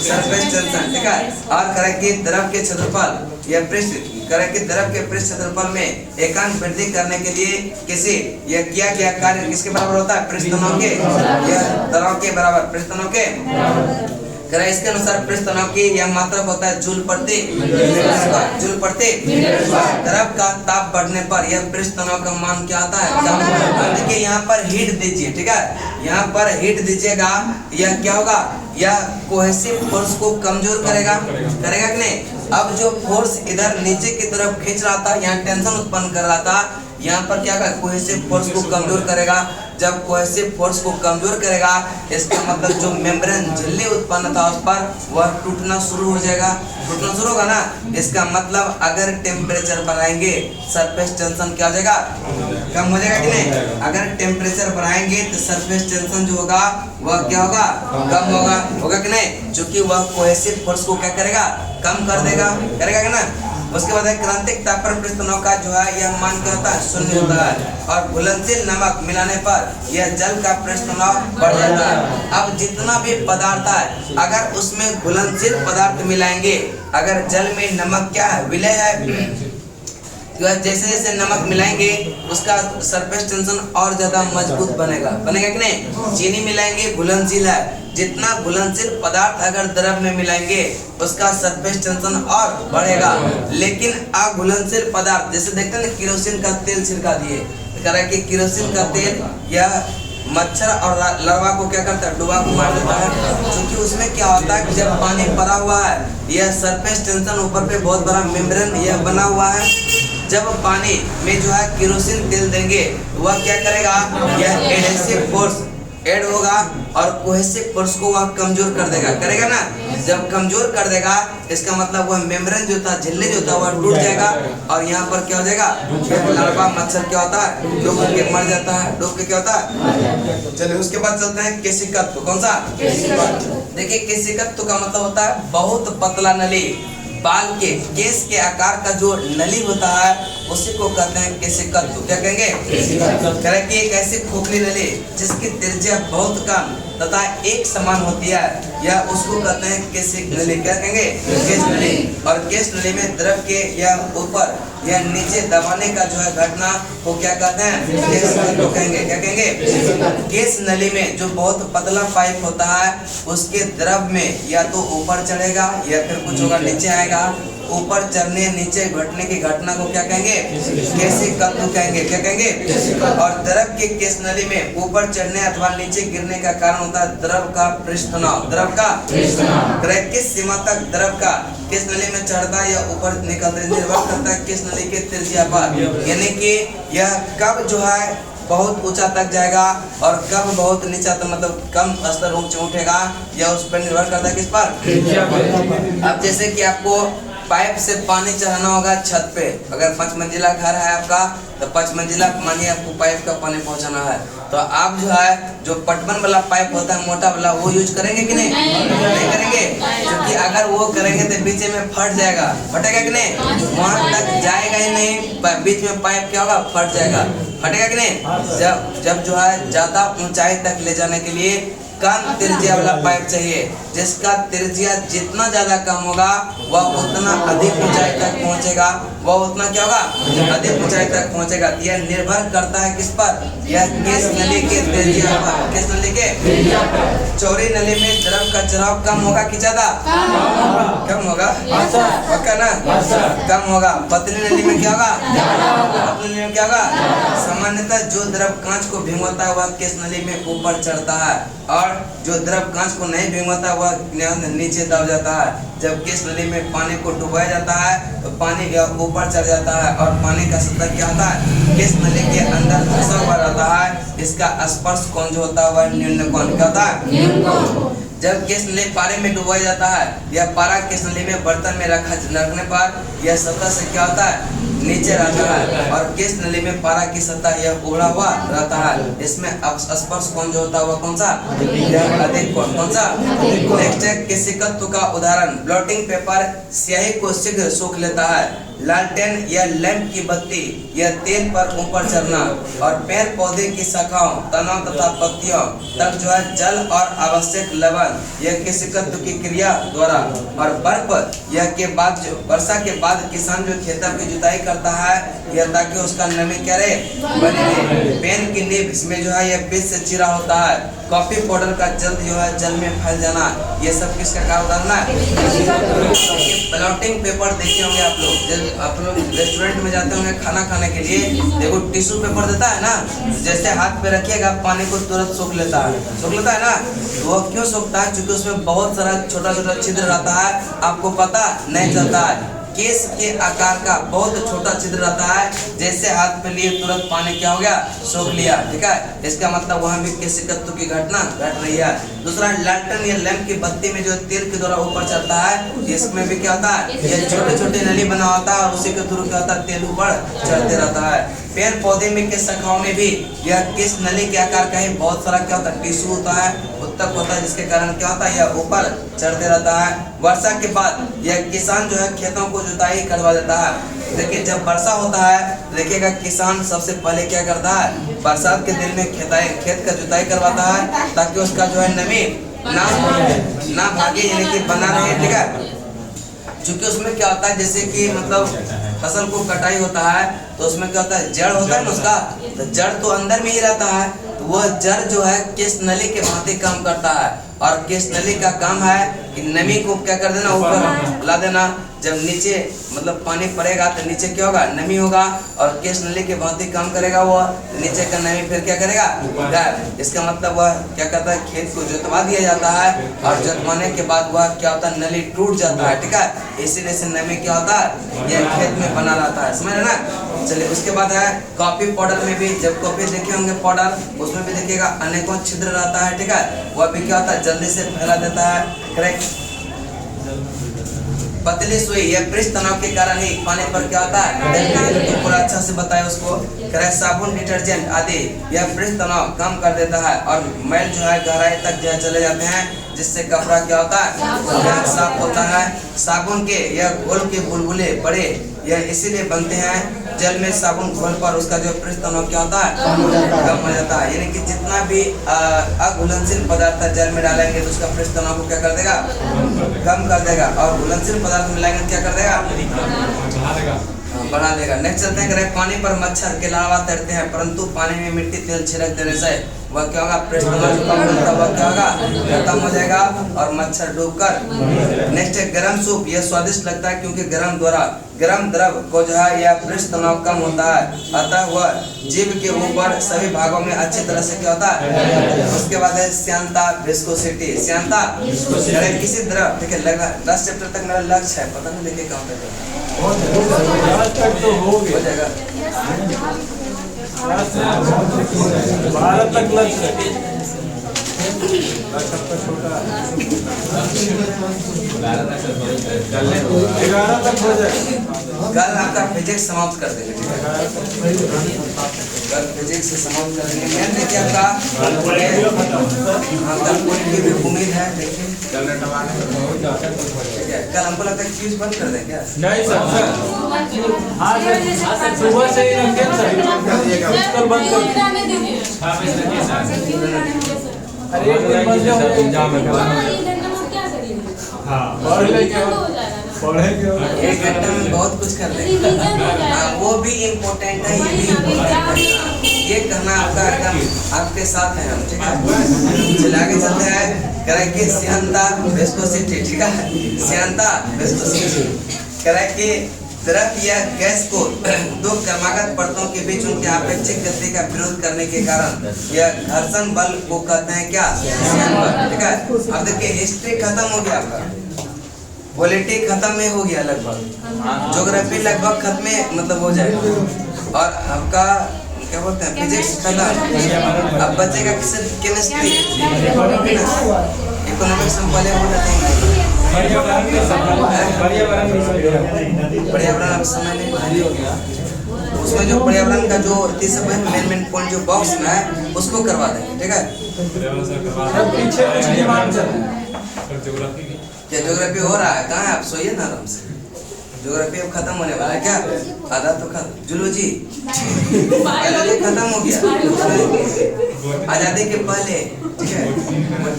सरफेस टेंशन, ठीक है। और करें कि द्रव के क्षेत्रफल, यह पृष्ठ करें कि द्रव के पृष्ठ क्षेत्रफल में एकांक वृद्धि करने के लिए किसी यह किया गया कार्य किसके बराबर होता है, पृष्ठ तनाव के, यह तनाव के बराबर, पृष्ठ तनाव के। इसके अनुसार पृष्ठ तनाव की यह मात्रक होता है जूल प्रति द्रव का ताप बढ़ने पर यह पृष्ठ तनाव का मान क्या आता है। देखिए यहाँ पर हीट दीजिए, ठीक है, यहाँ पर हीट दीजिएगा, यह क्या होगा, यह कोहेसिव फोर्स को कमजोर करेगा कि नहीं। अब जो फोर्स इधर नीचे की तरफ खींच रहा था, यहाँ टेंशन उत्पन्न कर रहा था, यहाँ पर क्या करेगा, कोहेसिव फोर्स को कमजोर करेगा। जब कोहेसिव फोर्स को कमजोर करेगा इसका मतलब जो मेम्ब्रेन झिल्ली उत्पन्न था उस पर वह टूटना शुरू हो जाएगा, टूटना शुरू होगा ना। इसका मतलब अगर टेम्परेचर बढ़ाएंगे सरफेस टेंशन क्या हो जाएगा, कम हो जाएगा कि नहीं। अगर टेम्परेचर बढ़ाएंगे तो सरफेस टेंशन जो होगा वह क्या होगा, कम होगा कि नहीं, क्योंकि वह कोहेसिव फोर्स को क्या करेगा, कम कर देगा, करेगा कि ना। उसके बाद क्रांतिक तापन पृष्ठ तनाव का जो है यह मान क्या होता है, शून्य होता है। और घुलनशील नमक मिलाने पर यह जल का पृष्ठ तनाव बढ़ जाता है। अब जितना भी पदार्थ है अगर उसमें घुलनशील पदार्थ मिलाएंगे, अगर जल में नमक क्या है, विलय है, जैसे जैसे नमक मिलाएंगे उसका सरफेस टेंशन और ज्यादा मजबूत बनेगा कि नहीं। चीनी मिलाएंगे, घुलनशील है, जितना घुलनशील पदार्थ अगर द्रव में मिलाएंगे उसका सरफेस टेंशन और बढ़ेगा। लेकिन अघुलनशील पदार्थ जैसे देखते हैं ना, केरोसिन का तेल छिड़का दिए, कह रहा है कि केरोसिन का तेल यह मच्छर और लार्वा को क्या करता है, डुबा को मार देता है। क्योंकि उसमें क्या होता है कि जब पानी भरा हुआ है, यह सरफेस टेंशन ऊपर पे बहुत बड़ा मेम्ब्रेन यह बना हुआ है। जब पानी में जो है केरोसिन तेल देंगे वह क्या करेगा, यह एडहेसिव फोर्स ऐड होगा और कोहेसिव फोर्स को वह कमजोर कर देगा, करेगा ना। जब कमजोर कर देगा इसका मतलब वह मेम्ब्रेन जो था, झिल्ली जो था वह टूट जाएगा और यहाँ पर क्या हो जाएगा, लार्वा मच्छर क्या होता है, डूब के मर जाता है, डूब के क्या होता है। चलिए उसके बाद चलते हैं केशिकत्व। कौन सा, देखिए केशिकत्व का मतलब होता है बहुत पतला नली। बाल के केस के आकार का जो नली होता है उसी को कहते हैं केशिकत्व। क्या कहेंगे, करें कि एक ऐसी खोखली नली जिसकी त्रिज्या बहुत कम तथा एक समान होती है, यह उसको कहते हैं केशिक नली। क्या कहेंगे, केश नली। और केश नली में द्रव के या ऊपर या नीचे दबाने का जो है घटना को क्या कहते हैं, केशिकत्व कहेंगे। क्या कहेंगे, केश नली में जो बहुत पतला पाइप होता है उसके द्रव में या तो ऊपर चढ़ेगा या फिर कुछ होगा नीचे आएगा। ऊपर चढ़ने नीचे घटने की घटना को क्या कहेंगे, केशिकत्व कहेंगे। क्या कहेंगे। और द्रव के केश नली में ऊपर चढ़ने अथवा नीचे गिरने का कारण होता है द्रव का पृष्ठ तनाव। द्रव का किस सीमा तक द्रव का केश नली में चढ़ता है या ऊपर निकलता है निर्भर करता है केश नली के त्रिज्या पर। यानी कि यह कब जो है बहुत ऊंचा तक जाएगा और कब बहुत नीचा तक मतलब कम स्तर ऊंचे उठेगा, यह उस पर निर्भर करता है किस पर। अब जैसे कि आपको पाइप से पानी चढ़ाना होगा छत पे, अगर 5 मंजिला घर है आपका तो 5 मंजिला मानिए आपको पाइप का पानी पहुंचाना है। तो आप जो है जो पटवन वाला पाइप होता है मोटा वाला वो यूज करेंगे कि नहीं? नहीं करेंगे, क्योंकि अगर वो करेंगे तो बीच में फट जाएगा, फटेगा कि नहीं? वहां तक जाएगा ही नहीं, बीच में पाइप क्या होगा? फट जाएगा, फटेगा कि नहीं? जब जो है ज्यादा ऊंचाई तक ले जाने के लिए कम त्रिज्या वाला पाइप चाहिए, जिसका त्रिज्या जितना ज्यादा कम होगा वह उतना अधिक ऊंचाई तक पहुंचेगा, वह उतना क्या होगा? अधिक ऊंचाई तक पहुंचेगा। यह निर्भर करता है किस पर? यह केस नली के त्रिज्या पर। केस नली के चौड़ी नली में द्रव का चढ़ाव कम होगा कि ज्यादा? कम होगा, पक्का ना? कम होगा। पतली नली में क्या होगा? पतली नली में क्या होगा? सामान्यतः जो द्रव कांच को भिगोता है वह केस नली में ऊपर चढ़ता है, और जो द्रव कांच को नहीं भिगोता वह नीचे दब जाता है। जब केस नली में पानी को डुबाया जाता है तो पानी ऊपर चढ़ जाता है, और पानी का सतह क्या होता है? केस नली के अंदर फंसा हुआ रहता है। इसका स्पर्श कोण जो होता है वह न्यून कोण क्या होता है? जब केस नली पारे में डुबाया जाता है, यह पारा केस नली में बर्तन में रखने पर यह सतह से क्या होता है? नीचे रहता है, और केस नली में पारा की सतह यह उबड़ा हुआ रहता है। इसमें स्पर्श कोण जो होता है वह कौन सा? यह अधिक कोण। कौन सा? नेक्स्ट है केशिकत्व का उदाहरण। ब्लॉटिंग पेपर स्याही को शीघ्र सोख लेता है। लालटेन या लैंप की बत्ती या तेल पर ऊपर चढ़ना, और पेड़ पौधे की शाखाओं, तनों तथा पत्तियों तक जो है जल और आवश्यक लवण, यह केशिकत्व की क्रिया द्वारा। और बर्फ यह के बाद जो वर्षा के बाद किसान जो खेतों की जुताई करता है यह ताकि उसका नमी क्या रहे? बनी रहे। पेन की नीब इसमें जो है यह बीज से चिरा होता है। कॉफी पाउडर का जल्द जो है जल में फैल जाना, ये सब किसका कार्य उदाहरण है? ब्लॉटिंग पेपर देखे होंगे आप लोग, जब आप लोग रेस्टोरेंट में जाते होंगे खाना खाने के लिए, देखो टिश्यू पेपर देता है ना, जैसे हाथ पे रखिएगा पानी को तुरंत सोख लेता है ना। वो क्यों सोखता है? क्योंकि उसमें बहुत सारा छोटा छोटा छिद्र रहता है, आपको पता नहीं चलता है। केस के आकार का बहुत छोटा छिद्र रहता है, जैसे हाथ पे लिए तुरंत पानी क्या हो गया? सोख लिया। ठीक है, इसका मतलब वहाँ भी केशिकत्व की घटना घट रही है। दूसरा, लालटेन या लैंप की बत्ती में जो तेल के द्वारा ऊपर चढ़ता है, इसमें भी क्या होता है? ये छोटे छोटे नली बना होता है, और उसी के थ्रू क्या होता है? तेल ऊपर चढ़ते रहता है। पेड़ पौधे में के शाखाओं में भी यह किस नली के आकार का ही बहुत सारा क्या होता है? टिश्यू होता है, उत्तक होता है, जिसके कारण क्या होता है? यह ऊपर चढ़ते रहता है। वर्षा के बाद यह किसान जो है खेतों को जुताई करवा देता है। देखिए, जब वर्षा होता है देखिएगा किसान सबसे पहले क्या करता है? बरसात के दिन में खेत का जुताई करवाता है, ताकि उसका जो है नमी ना भागे, यानी कि बना रहे। ठीक है, क्योंकि उसमें क्या होता है, जैसे कि मतलब फसल को कटाई होता है तो उसमें क्या होता है? जड़ होता है ना उसका, तो जड़ तो अंदर में ही रहता है, तो वह जड़ जो है केस नली के भांति काम करता है। और केस नली का काम है कि नमी को क्या कर देना? ऊपर ला देना। जब नीचे मतलब पानी पड़ेगा तो नीचे क्या होगा? नमी होगा, और केस नली के भांति काम करेगा वो, नीचे का नमी फिर क्या करेगा? गायब। इसका मतलब वह क्या करता है? खेत को जोतवा दिया जाता है, और जोतवाने के बाद वह क्या होता है? नली टूट जाता है। ठीक है, इसीलिए से नमी क्या होता है? यह खेत में बना रहता है। समझ रहे ना? चलिए, उसके बाद है कॉफी पाउडर में भी, जब कॉफी देखे होंगे पाउडर, उसमें भी देखिएगा अनेकों छिद्र रहता है। ठीक है, वह भी क्या होता है? जल्दी से फैला देता है। करेक्ट। पतली सुई यह पृष्ठ तनाव के कारण ही पानी पर क्या होता है? तो पूरा अच्छा से बताया उसको। साबुन, डिटर्जेंट आदि यह पृष्ठ तनाव कम कर देता है, और मैल जो है गहराई तक जो है चले जाते हैं, जिससे कपड़ा क्या होता है? साफ होता है। साबुन के यह घोल के बुलबुले बड़े यह इसीलिए बनते हैं, जल में साबुन घोल पर उसका जो पृष्ठ तनाव क्या होता है? कम हो जाता है। यानी कि जितना भी अघुलनशील पदार्थ जल में डालेंगे तो उसका पृष्ठ तनाव को क्या कर देगा? कम कर देगा। और घुलनशील पदार्थ मिलाएंगे तो क्या कर देगा? बढ़ा देगा। नेक्स्ट चलते हैं, पानी पर मच्छर के लावा तैरते हैं, परंतु पानी में मिट्टी तेल छिड़क देने से वह क्या होगा? पृष्ठ तनाव जो कम होता है वह क्या होगा? खत्म हो जाएगा, और मच्छर डूबकर। नेक्स्ट है गरम सूप। यह स्वादिष्ट लगता है क्योंकि गरम द्रव को जो है यह पृष्ठ तनाव कम होता है, अतः वह जीभ के ऊपर सभी भागों में अच्छी तरह से क्या होता है? उसके बाद है श्यानता, विस्कोसिटी। श्यानता किसी द्रव, ठीक है, लास्ट चैप्टर तक मेरा लक्ष्य है, पता नहीं देखिए कहाँ तक हो जाएगा। भारत तक लक्ष्य सबका छोटा 11 तक हो जाए। कल आपका फिजिक्स समाप्त कर देंगे, ठीक है? कल फिजिक्स से समाप्त कर देंगे। मेन देखिए आपका हाँ, कल कोई भी उम्मीद है, देखिए ठीक है। कल हमको लगता है क्यूज बंद कर दें क्या? नहीं सर, हाँ सर, सुबह से ही रखें सर, कल बंद कर। अरे एक दिन बंद हो एग्जाम में पढ़ेंगे एक घंटा में बहुत कुछ कर लेंगे। हाँ, वो भी इम्पोर्टेंट है, ये भी इम्पोर्टेंट है। ये कहना आपका एकदम आपके साथ है हम, ठीक है? चलिए आगे चलते हैं। करेक्ट सियांता विस्कोसिटी, ठीक है? सियांता विस्कोसिटी करेक्ट कि द्रव या गैस को दो क्रमागत परतों के बीच उनके अपेक्षित गति का विरोध करने के कारण यह घर्षण बल को कहते हैं क्या? स्यान बल, ठीक है? अब देखिए हिस्ट्री खत्म हो गया आपका, पॉलिटिक्स खत्म में हो गया लगभग, ज्योग्राफी लगभग खत्म मतलब हो जाएगा, और आपका क्या बोलते हैं फिजिक्स खत्म। अब बचेगा किससे? केमिस्ट्री, इकोनॉमिक्स हम पहले बोल रहे थे, पर्यावरण अब समय नहीं हो गया। उसमें जो पर्यावरण का जो मेन पॉइंट जो बॉक्स में है उसको करवा देंगे, ठीक है? क्या ज्योग्राफी हो रहा है? कहाँ है? आप सोइए ना आराम से। ज्योग्राफी अब खत्म होने वाला है क्या? आधा तो खत्म। जूलॉजी खत्म हो गया आजादी के पहले, ठीक है?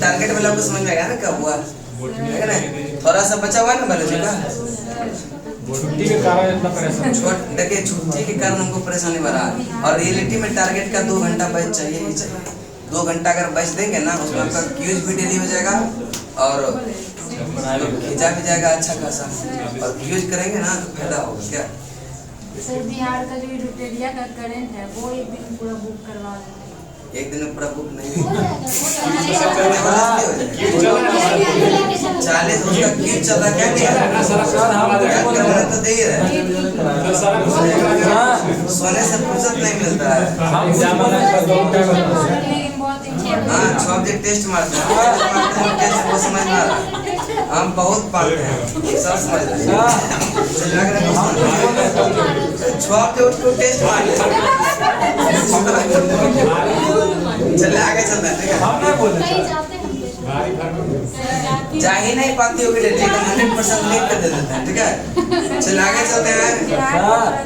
टारगेट वाला आपको समझ में आएगा ना कब हुआ, है ना? थोड़ा सा बचा हुआ है ना बायोलॉजी का, छुट्टी के कारण इतना परेशान। देखिए छुट्टी के कारण हमको परेशानी बढ़ा, और रियलिटी में टारगेट का 2 घंटा बच चाहिए ही चाहिए। 2 घंटा अगर बच देंगे ना, उसमें आपका क्यूज भी डेली हो जाएगा और खींचा भी जाएगा अच्छा खासा, और क्यूज करेंगे ना तो फायदा होगा क्या? सर बिहार का जो रुटेरिया का करंट है वो एक दिन पूरा बुक करवा देंगे। एक दिन में पूरा बुक नहीं 40 उसका क्यूज चल रहा क्या? तो दे ही रहे, सोने से फुर्सत नहीं मिलता है। हाँ 6 बजे टेस्ट मारते हैं, टेस्ट वो समझ में आ रहा है, हम बहुत पढ़ते हैं, सब समझ रहे हैं। 6 बजे उठ को टेस्ट मार लेते हैं। चलिए आगे चलते हैं, ठीक है? जा ही नहीं पाती होगी डेली, 100% लिख कर दे देते हैं, ठीक है? चलिए आगे चलते हैं।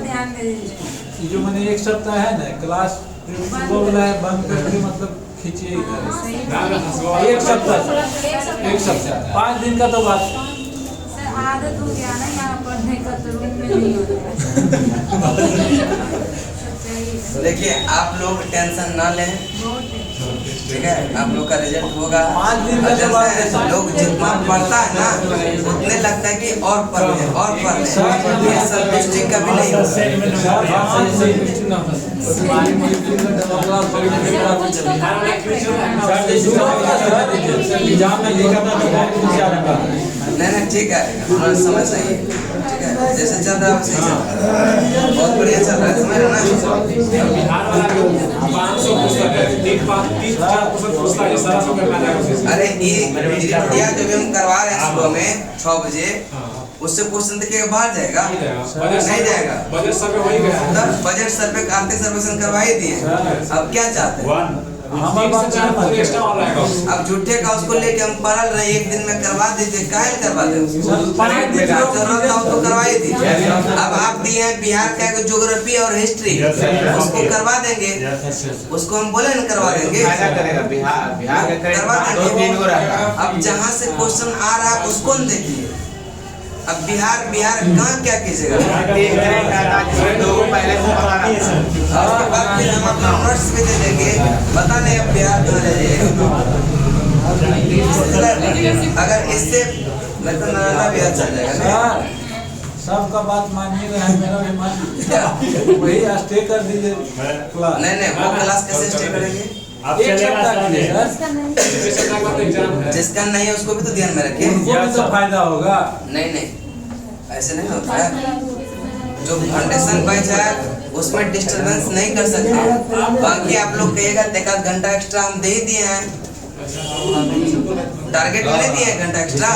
ध्यान दीजिए, जो मैंने एक सप्ताह है ना क्लास वो वाला है बंद करके मतलब खींचिए एक सप्ताह 5 दिन का तो बात। सर आदत हो गया ना यहाँ पढ़ने का, तो रूम में नहीं होता। देखिए आप लोग टेंशन ना लें, ठीक है? आप लोग का रिजल्ट होगा। 5 दिन का तो बात है। लोग जितना पढ़ता है ना उतने लगता है कि और पढ़ ले, और पढ़ ले, ये संतुष्टि कभी नहीं होगा। नहीं ठीक है, हमारा समझ नहीं है, ठीक है? जैसे चल रहा है वैसे चल रहा है, बहुत बढ़िया चल रहा है, समझ रहे ना? अरे ये जो भी हम करवा रहे हैं सुबह में 6 बजे, उससे क्वेश्चन देखिएगा बाहर जाएगा, नहीं जाएगा? बजट सर्वे हो ही गया, तब बजट सर्वे आर्थिक सर्वेक्षण करवा ही दिए, अब क्या चाहते हैं? अब झूठे का उसको लेके हम पढ़ रहे, एक दिन में करवा दीजिए, काहे करवा दे? जरूरत था उसको करवा ही दीजिए। अब आप दिए हैं बिहार का ज्योग्राफी और हिस्ट्री, उसको करवा देंगे, उसको हम बोले न करवा देंगे, करवा देंगे। अब जहाँ से क्वेश्चन आ रहा है उसको न देखिए। अब बिहार कहाँ क्या कीजिएगा? उसके बाद फिर हम अपना नोट्स भी दे देंगे, पता नहीं अब बिहार कहाँ ले जाएगा। अगर इससे मतलब नाना भी अच्छा जाएगा। सबका बात मानिएगा, मेरा भी मान वही स्टे कर दीजिए क्लास। नहीं वो क्लास कैसे स्टे करेंगे? जिसका नहीं है उसको भी तो ध्यान में रखिए, उनको भी तो फायदा होगा। नहीं ऐसे नहीं होता है। जो फाउंडेशन बैच है उसमें डिस्टरबेंस नहीं कर सकते, बाकी आप लोग कहिएगा एक आध घंटा एक्स्ट्रा हम दे ही दिए हैं, टारगेट में नहीं दिए घंटा एक्स्ट्रा,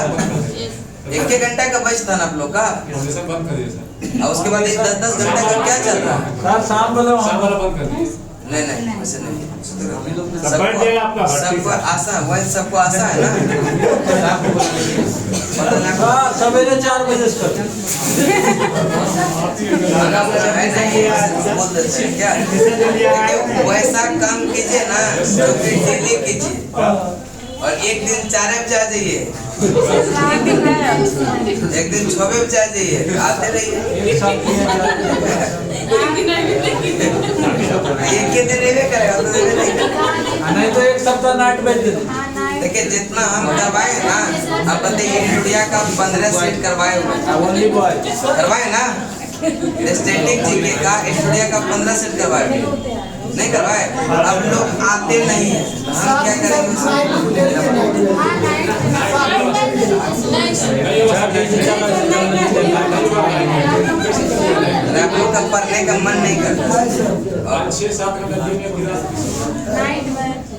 एक घंटा का बच था ना आप लोग का, सर बंद कर दिए सर। और उसके बाद 10-10 घंटा का क्या चल रहा है? सर शाम वाला शाम वाला बंद कर दिए। नहीं वैसे नहीं, सबको सबको आशा, वही सबको आशा है ना। हाँ, सवेरे 4 बजे से करते बोल देते हैं क्या, देखिए वैसा काम कीजिए ना जो कि डेली कीजिए, और एक दिन 4 बजे आ जाइए, एक दिन 6 बजे आ जाइए, आते रहिए। एक ही दिन नहीं करेगा तो नहीं तो एक सप्ताह नाइट बेच देते। देखिए जितना हम करवाए ना, अब बताइए इंडिया का 15 सेट करवाए हुए, करवाए ना, स्टैटिक जीके का इंडिया का 15 सेट करवाए, नहीं करवाए, अब लोग आते नहीं है, हम क्या करेंगे? आप लोग का पढ़ने का मन नहीं करता, और 6-7 घंटा दिन में गिरा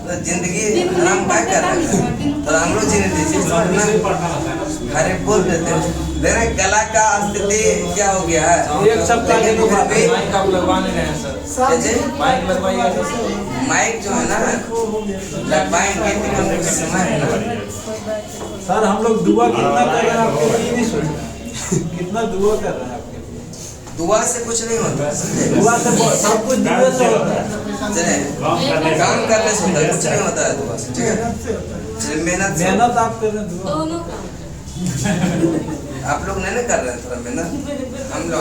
तो जिंदगी हराम क्या कर रहे हैं, तो हम लोग जीने दीजिए ना। पढ़ना रहता है ना। अरे बोल देते हैं, देख रहे कला का स्थिति क्या हो गया है। एक सप्ताह के तो फिर भी माइक आप लगवाने रहे हैं सर, जैसे माइक लगवाइए। माइक जो है ना लगवाएंगे, लेकिन कुछ समय है ना। सर हम लोग दुआ कितना कर रहे हैं आपके लिए नहीं सोच, कितना दुआ कर रहे हैं आपके लिए। दुआ से कुछ नहीं होता, समझे? दुआ से सब कुछ दुआ से होता है। चले काम करने से होता है, कुछ नहीं होता है दुआ से, ठीक है? चलिए मेहनत से, मेहनत आप कर रहे हैं दुआ। आप लोग नहीं कर रहे हैं थोड़ा मेहनत,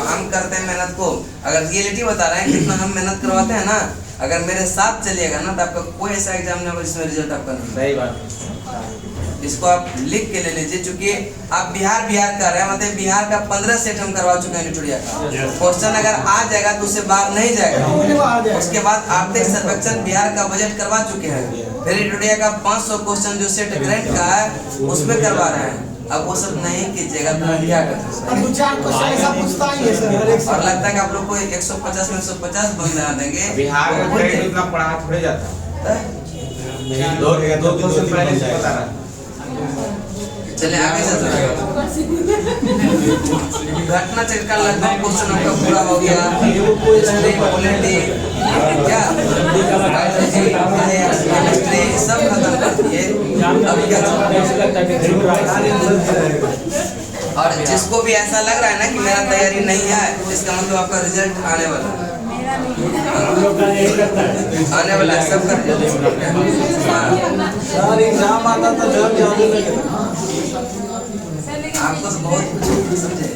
हम करते हैं मेहनत को। अगर रियलिटी बता रहे हैं कितना हम मेहनत करवाते हैं ना, अगर मेरे साथ चलिएगा ना तो आपका कोई ऐसा एग्जाम नहीं होगा जिसमें रिजल्ट आपका नहीं। सही बात। इसको आप लिख के ले लीजिए, चूंकि आप बिहार कर रहे हैं, मतलब बिहार का 15 सेट हम करवा चुके हैं निटुरिया का। क्वेश्चन अगर आ जाएगा तो उससे बाहर नहीं जाएगा। उसके बाद आर्थिक सर्वेक्षण बिहार का बजट करवा चुके हैं, फिर निटुरिया का 500 क्वेश्चन जो सेट ग्रेड का है उसमें करवा रहे हैं। अब वो सब नहीं कीजिएगा तो हम क्या कर सकते हैं? और लगता है कि आप लोग को 150 में 150 बंदा देंगे, बिहार में ट्रेड उतना पढ़ा थोड़े जाता है। दो क्वेश्चन पहले से पता रहा। चले आगे चलते हैं। घटना चक्र का लगभग क्वेश्चन आपका पूरा हो गया। हिस्ट्री, पॉलिटी, क्या केमिस्ट्री सब खत्म कर दिए। अभी क्या और जिसको भी ऐसा लग रहा है ना कि मेरा तैयारी नहीं है, इसका मतलब आपका रिजल्ट आने वाला है, आने वाला है, सब कर सर एग्जाम आता तो डर जाने लगेगा। आपको तो बहुत कुछ समझे,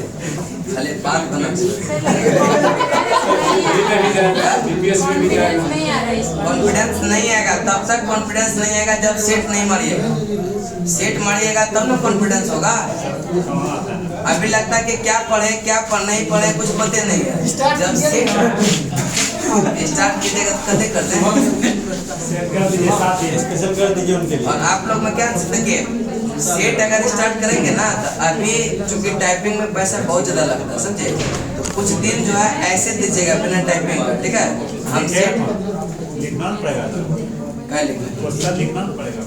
खाली बात बना कॉन्फिडेंस नहीं आएगा, तब तक कॉन्फिडेंस नहीं आएगा जब सेट नहीं मारिएगा। सेट मारिएगा तब ना कॉन्फिडेंस होगा। अभी लगता है कि क्या पढ़े नहीं पढ़े कुछ पता नहीं है। जब सेट स्टार्ट कीजिएगा तो कदे कर दें, स्पेशल कर दीजिए उनके लिए। और आप लोग में क्या देखिए, सेट अगर स्टार्ट करेंगे ना तो अभी चूंकि टाइपिंग में पैसा बहुत ज्यादा लगता है, समझे? तो कुछ दिन जो है ऐसे दीजिएगा बिना टाइपिंग का, ठीक है? हम सेट लिखना पड़ेगा, क्या लिखेंगे? लिखना पड़ेगा।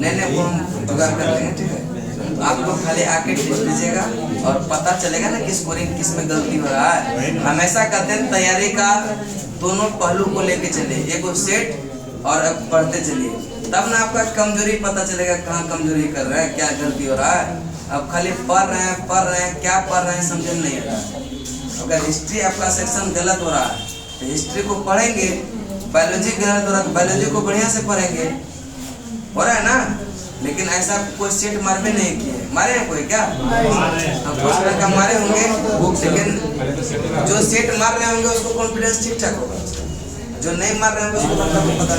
नहीं वो हम जुगाड़ कर लेंगे, ठीक है? आप लोग खाली आके टेस्ट लीजिएगा और पता चलेगा ना कि स्कोरिंग किस में गलती हो रहा है। हमेशा कहते हैं तैयारी का दोनों पहलू को लेके चलिए, एक सेट और अब पढ़ते चलिए, तब ना आपका कमजोरी पता चलेगा, कहाँ कमजोरी कर रहे हैं, क्या गलती हो रहा है। अब खाली पढ़ रहे हैं क्या पढ़ रहे हैं समझ में नहीं आ रहा है। अगर हिस्ट्री आपका सेक्शन गलत हो रहा है तो हिस्ट्री को पढ़ेंगे, बायोलॉजी गलत हो रहा है तो बायोलॉजी को बढ़िया से पढ़ेंगे, हो रहा है ना? लेकिन ऐसा कोई सेट मारवे नहीं किए, मारे हैं कोई क्या? कुछ लड़का मारे होंगे, लेकिन जो सेट मार रहे होंगे उसको कॉन्फिडेंस ठीक ठाक होगा, जो नहीं मार रहे होंगे उसको मतलब पता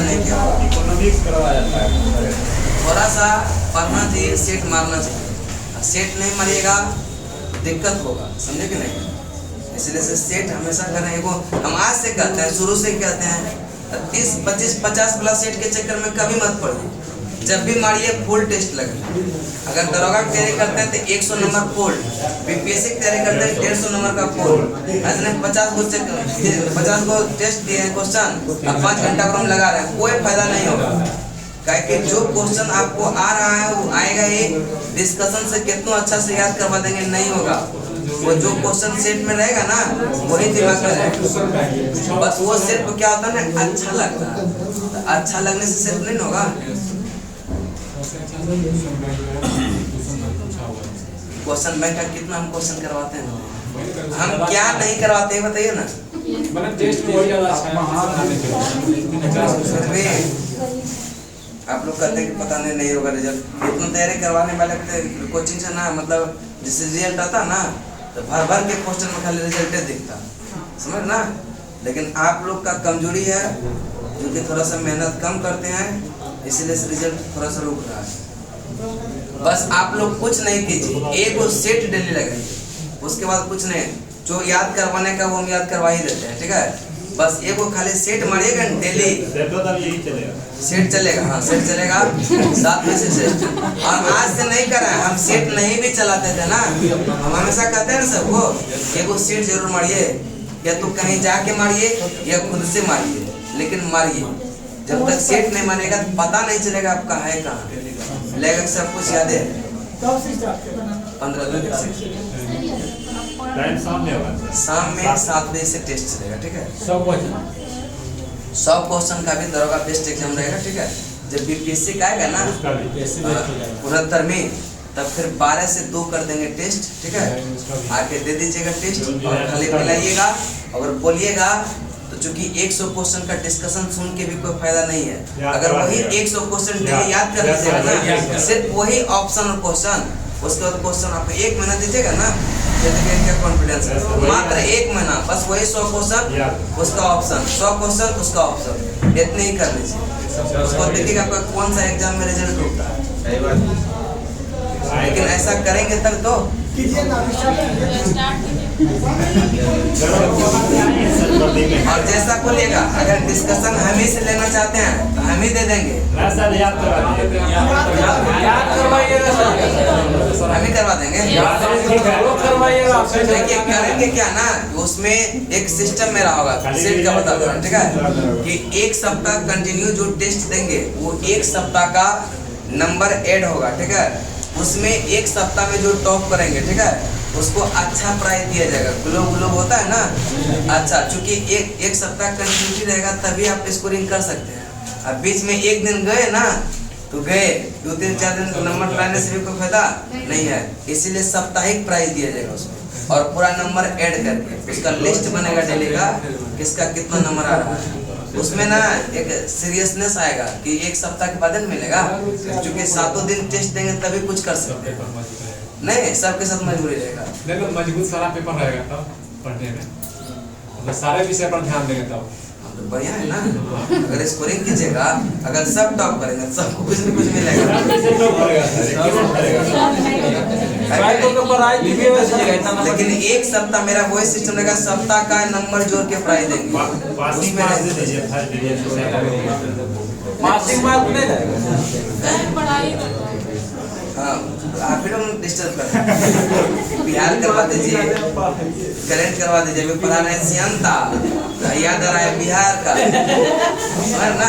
नहीं क्या इकोनॉमिक्स करवाया जाता है। थोड़ा सा पढ़ना चाहिए, सेट मारना चाहिए। सेट नहीं मारिएगा दिक्कत होगा, समझे कि नहीं? इसलिए से सेट हमेशा करें। वो हम आज से कहते हैं, शुरू से कहते हैं, 30, 25, 50 प्लस सेट के चक्कर में कभी मत पढ़िए। जब भी मारिए फुल टेस्ट लगे। अगर दरोगा की तैयारी करते हैं तो 100 नंबर फुल, बीपीएससी की तैयारी करते हैं 150 नंबर का फुल। ऐसे 50 को टेस्ट दिए हैं क्वेश्चन, अब 5 घंटा को हम लगा रहे हैं, कोई फायदा नहीं होगा। क्या कि जो क्वेश्चन आपको आ रहा है वो आएगा ही, डिस्कशन से कितना अच्छा से याद करवा देंगे नहीं होगा। वो जो क्वेश्चन सेट में रहेगा ना वही दिमाग में रहेगा। बस वो सेट क्या होता है ना, अच्छा लगता है, तो अच्छा लगने से सेट नहीं होगा। क्वेश्चन बैंक का कितना हम क्वेश्चन करवाते हैं, हम क्या नहीं करवाते हैं बताइए ना। मतलब टेस्ट में वही ज्यादा अच्छा है। आप लोग कहते हैं कि पता नहीं होगा रिजल्ट। इतना तैयारी करवाने वाले कोचिंग से ना, मतलब जिससे रिजल्ट आता ना तो भर के क्वेश्चन में खाली रिजल्ट दिखता, समझ ना। लेकिन आप लोग का कमजोरी है जो कि थोड़ा सा मेहनत कम करते हैं, इसीलिए रिजल्ट थोड़ा सा रुक रहा है। बस आप लोग कुछ नहीं कीजिए, एक वो सेट डेली लगाइए, उसके बाद कुछ नहीं। जो याद करवाने का वो हम याद करवा ही देते हैं, ठीक है। बस एक वो खाली सेट मारिएगा डेली, यही चलेगा, सेट चलेगा। हाँ सेट चलेगा, 7 में से सेट। और आज से नहीं कर रहे हैं, हम सेट नहीं भी चलाते थे ना, हम हमेशा कहते हैं ना सबको एक वो सेट जरूर मारिए, या तो कहीं जाके मारिए या खुद से मारिए, लेकिन मारिए। जब तक सेट नहीं मानेगा तो पता नहीं चलेगा आपका है कहाँ, लेकिन सब कुछ याद है। 15 दिन टाइम सामने होगा, शाम में 7 बजे से टेस्ट चलेगा, ठीक है। 100 100 क्वेश्चन का भी दरोगा बेस्ट एग्जाम रहेगा, ठीक है। जब बीपीएससी का आएगा ना उसका भी 69 में, तब फिर 12 से 2 कर देंगे टेस्ट, ठीक है। आके दे दीजिएगा टेस्ट और खाली मिलाइएगा। अगर बोलिएगा तो चूंकि 100 क्वेश्चन का डिस्कशन सुन के भी कोई फायदा नहीं है। अगर वही 100 क्वेश्चन डेली याद कर लीजिएगा ना, सिर्फ वही ऑप्शन और क्वेश्चन, उसके बाद क्वेश्चन आपको 1 महीना दीजिएगा ना, क्या कॉन्फिडेंस है, मात्र 1 महीना बस वही 100 क्वेश्चन उसका ऑप्शन, 100 क्वेश्चन उसका ऑप्शन, इतने ही कर लीजिए। उसको देखिएगा आपका कौन सा एग्जाम में रिजल्ट रुकता है। सही बात। लेकिन ऐसा करेंगे तब तो और जैसा बोलिएगा, अगर डिस्कशन हम ही से लेना चाहते हैं तो हम ही दे देंगे, याद करवाइएगा, हम ही करवा देंगे। करवाइएगा। देखिए करेंगे क्या ना, उसमें एक सिस्टम में रहा होगा, सेट का बता दो, ठीक है। कि 1 सप्ताह कंटिन्यू जो टेस्ट देंगे वो 1 सप्ताह का नंबर ऐड होगा, ठीक है। उसमें 1 सप्ताह में जो टॉप करेंगे, ठीक है, उसको अच्छा प्राइज दिया जाएगा। ग्लोब होता है ना, अच्छा, चूंकि एक सप्ताह कंटिन्यूटी रहेगा तभी आप स्कोरिंग कर सकते हैं। अब बीच में एक दिन गए ना तो गए, 2-3-4 दिन नंबर लाने से भी कोई फायदा नहीं है, इसीलिए साप्ताहिक प्राइज दिया जाएगा उसमें, और पूरा नंबर ऐड करके उसका लिस्ट बनेगा डेली का, किसका कितना नंबर आ रहा है। उसमें ना एक सीरियसनेस आएगा कि 1 सप्ताह के बाद मिलेगा, क्योंकि 7 दिन टेस्ट देंगे तभी कुछ कर सकते हैं। नहीं, सबके साथ मजबूरी रहेगा। नहीं तो मजबूत सारा पेपर रहेगा तब पढ़ने में, मतलब सारे विषय पर ध्यान देंगे तब तो बढ़िया है ना। अगर स्कोरिंग कीजिएगा, अगर सब टॉप करेंगे सबको कुछ न कुछ मिलेगा। लेकिन 1 सप्ताह मेरा वही सिस्टम रहेगा, सप्ताह का नंबर जोड़ के प्राइज देंगे। पासिंग मार्क नहीं रहेगा। हाँ, आप फिर हम डिस्टर्ब कर बिहार करवा दीजिए, करेंट करवा दीजिए। अभी पढ़ाना है सियंता, याद आ रहा है बिहार का, है ना।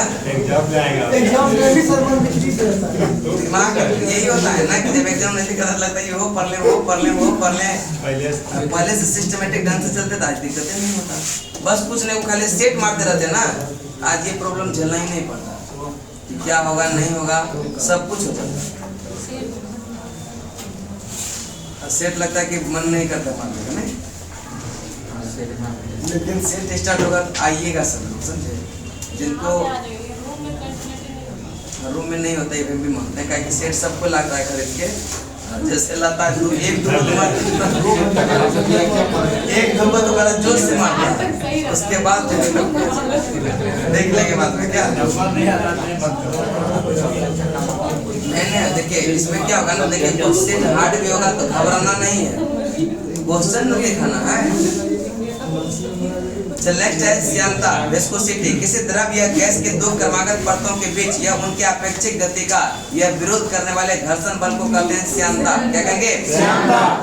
दिमाग यही होता है ना कि जब एग्जाम नहीं करता लगता है वो पढ़ ले। पहले से सिस्टमेटिक ढंग से चलते था, आज दिक्कतें नहीं होता। बस कुछ नहीं, वो खाली सेट मारते रहते ना, आज ये प्रॉब्लम झेलना ही नहीं पड़ता। क्या होगा नहीं होगा सब कुछ हो जाता है। सेट लगता है कि मन नहीं करता मारने का, नहीं, लेकिन सेट स्टार्ट होगा तो आइएगा सब लोग, समझे। जिनको रूम में नहीं होता है भी मानते हैं, क्योंकि सेट सबको लगता है खरीद के, जैसे लाता है तो एक दो तो बड़ा जोश से मारता है, उसके बाद देख लेंगे बाद में क्या। नहीं, देखिए इसमें क्या होगा ना, देखिए क्वेश्चन हार्ड भी होगा तो घबराना नहीं है, क्वेश्चन नहीं लिखाना है। नेक्स्ट है श्यानता विस्कोसिटी, किसी द्रव या गैस के दो क्रमागत परतों के बीच या उनके अपेक्षिक गति का यह विरोध करने वाले घर्षण बल को कहते हैं श्यानता। क्या कहेंगे?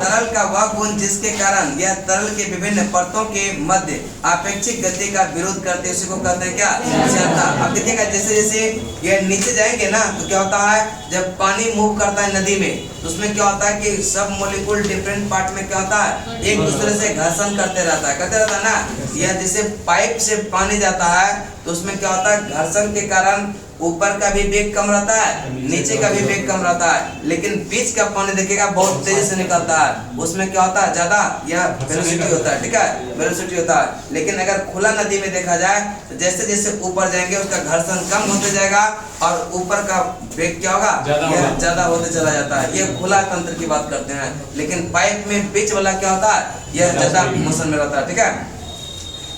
तरल का वह गुण जिसके कारण यह तरल के विभिन्न परतों के मध्य अपेक्षिक गति का विरोध करते हैं, उसी को कहते हैं क्या? श्यानता। अब देखिएगा जैसे जैसे ये नीचे जाएंगे ना तो क्या होता है, जब पानी मूव करता है नदी में तो उसमें क्या होता है कि सब मॉलिक्यूल डिफरेंट पार्ट में क्या होता है, एक दूसरे से घर्षण करते रहता है ना। यह जैसे पाइप से पानी जाता है तो उसमें क्या होता है, घर्षण के कारण ऊपर का भी वेग कम रहता है, नीचे का भी वेग कम रहता है, लेकिन बीच का पानी देखिएगा बहुत तेजी से निकलता है, उसमें क्या होता है, ज्यादा यह वेलोसिटी होता है। ठीक है, वेलोसिटी होता है। लेकिन अगर खुला नदी में देखा जाए तो जैसे जैसे ऊपर जाएंगे उसका घर्षण कम होते जाएगा और ऊपर का वेग क्या होगा, यह ज्यादा होते चला जाता है। ये खुला तंत्र की बात करते हैं। लेकिन पाइप में बीच वाला क्या होता है, यह ज्यादा मोशन में रहता है। ठीक है।